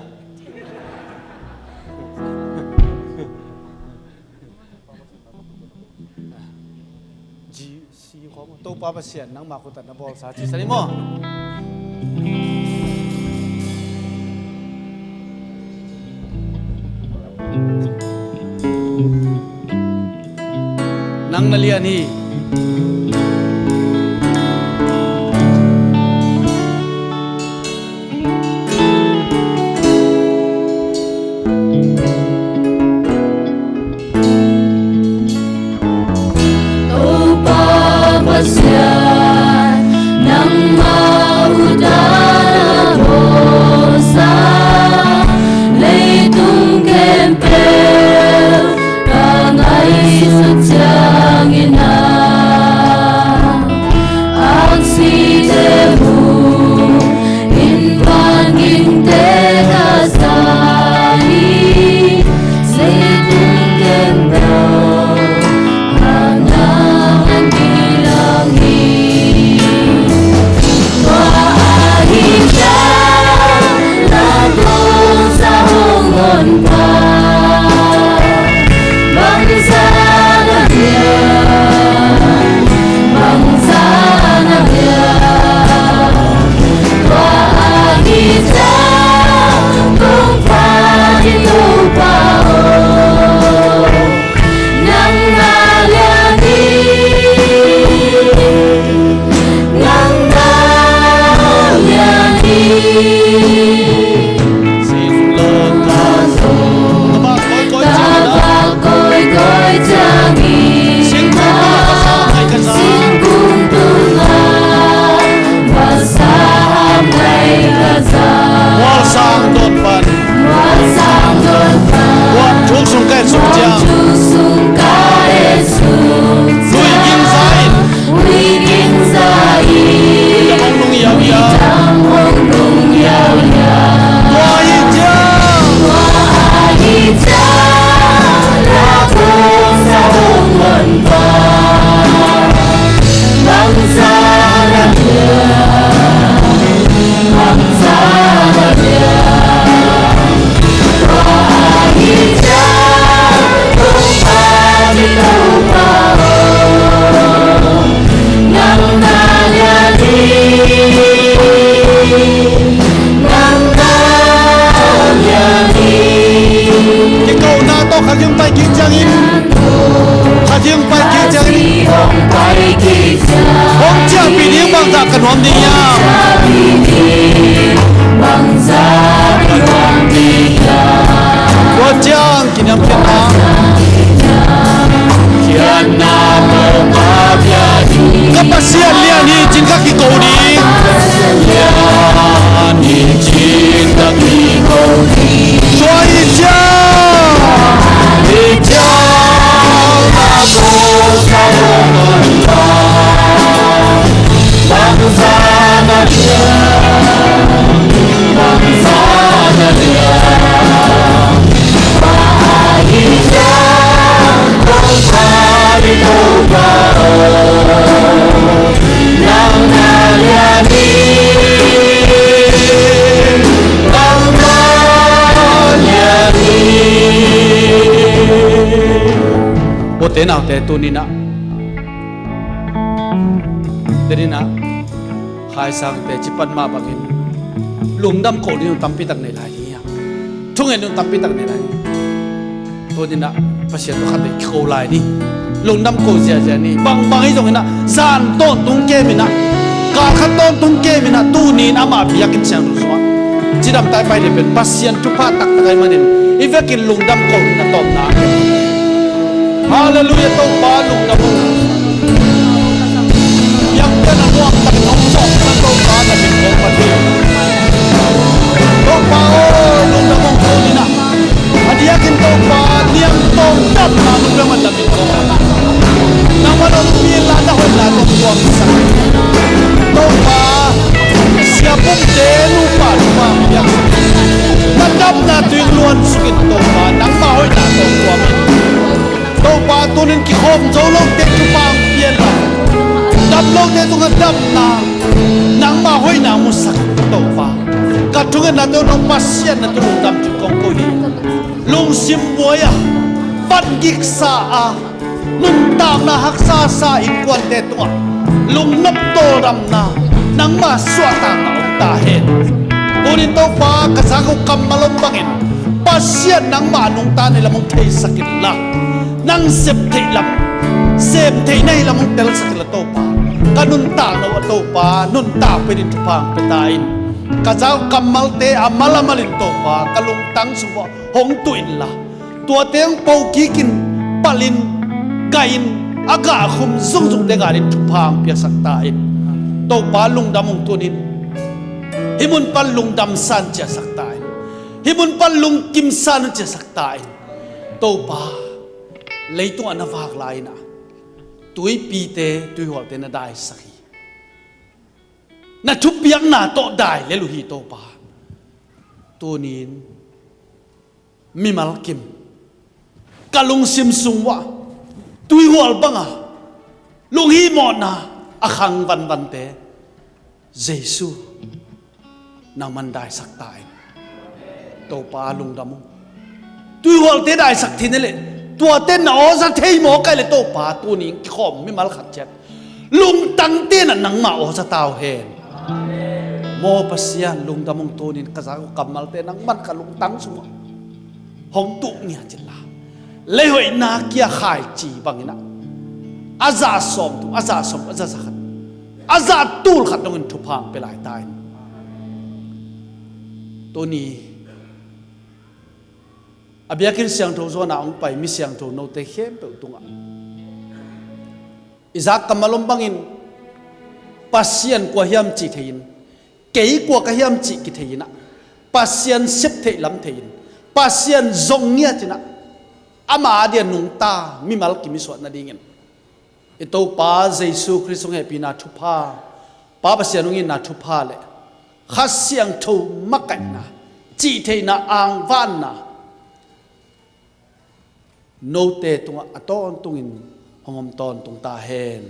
จีซีขอบตัวปลาเสียนนังมาคนตัดนับบอลสาจีสาดีมั้งนังนาเลียนี่เตน่าเตตุนินะเดนินะหายสังเตจิปันมาบังเงินลุงดำโคดินุตัมปิตักในหลายที่อ่ะทุ่งเงินนุตัมปิตักในหลายตัวนินะภาษาตัวขัดเด็กโคลายนี่ ลงน้ำโคเสียนี่บางให้ตรงนี้นะจานต้นตุงเกมินะการขัดต้นตุงเกมินะตู้นี้นะมาพิยากินเสียงรู้สวะจีดำตายไปเดี๋ยวเป็นปัสยันทุพาตักตะไคมันนี่อีเวกินลงน้ำโคนะต้มน้ำฮาเลลูยาต้มปลาลงน้ำยังเป็นอวกตักน้องสองนะต้มปลาจะเป็นของประเทศต้มปลาลงน้ำโคนี่นะอันนี้กินต้มปลาเลี้ยงต้มดับน้ำมันเป็นมันจะเป็นของน้ำมันต้องมีลาดหัวลาต้มปลาสักต้มปลาเสียบุ้งเจลูปาลูมาอย่างมันดับนาตุยล้วนสุกินต้มปลานังมาห้อยนาต้มปลาต้มปลาตัวนึงกี่คมโจลงเด็กจุปังเปลี่ยนละดับลงเด็กตรงนั้นดับนานังมาห้อยนามุสักต้มปลากระทุกนั้นตัวน้องปัสเซียนนั้นตัวดำจุกองกุยลุงซิมบัวยะฟันกิกซาอานุ่มตามนาฮักซาซาอีกวันเตตัวลุงนับโตดำนานังมาสวดต่างนาองตาเห็นตัวนี้ตัวฟ้ากระซักกำมาลงบังเห็นปัสเซียนนังมานุงตาในละมุงเทสักิลละนังเสพเทลำเสพเทในละมุงเตลสักิลโตปากะนุนตานาโตปานุนตาเป็นทุพังเป็นตายกะเจ้ากำมัลเตอามัลมาลินโตปากะลุงตังสุวะหงตุอินละตัวเตียงปูกีกินปาลินไกอินอากาคุมซุงซุงเดกาลินทุพังเปียสักตายโตปาลุงดำมงตัวนินฮิมุนปัลลุงดำสันเจสักตายฮิมุนปัลลุงกิมสันเจสักตายโตปาเลยตัวนับหักลายนะตุยปีเตตุยหัวเตนได้สักน่ะทุบเปียงหน้าโตได้เลลุฮีโตปาตัวนี้มีมัลกิมกะลุงซิมซุงวะตุยหัวบังอ่ะลุงฮีมอนะอาคังวันเตเยซูนางมันได้สักตายโตปาลุงดำตุยหัวเตได้สักทีนี่แหละตัวเต้นหนอสักทีหมอไกลเลยโตปาตัวนี้ขอมไม่มัลขัดเจ็บลุงตั้งเต้นนังมาโอสตาวเฮนโมปัสยานลุงดำมงตัวนี้กษัตริย์กำมัลเต้นังมันกับลุงตั้งสุวห้องตุเนี่ยจิลาเลยหอยนาเกียขายจีบังอินะอาซาสอมตุอาซาสักอาซาตูลขัดตรงนั้นทุพางไปหลายตายตัวนี้อาเบียกินเสียงโทรศัพท์นาองไปมีเสียงโทรโนเตเข้มเปิดตรงอ่ะอิซักกำมาลมบังอินปัสยันกว่าเฮียมจีเทียนเก๋กว่าเฮียมจีกิเทียนนะปัสยันเสพเทลำเทียนปัสยันจงเงียจินะอามาเดียนุงตามีมัลกิมิสวดนาดิ่งอิโตปาเยซูคริสต์ให้ปีนาทุพาปาปัสยันนุงินนาทุพาเลยข้าเสียงโทมักกันนะจีเทียนนะอ่างวานนะโนเตตรงอัตอนตรงอินหอมตอนตรงตาเฮน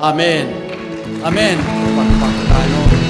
อาเมนอาเมนปักตายโน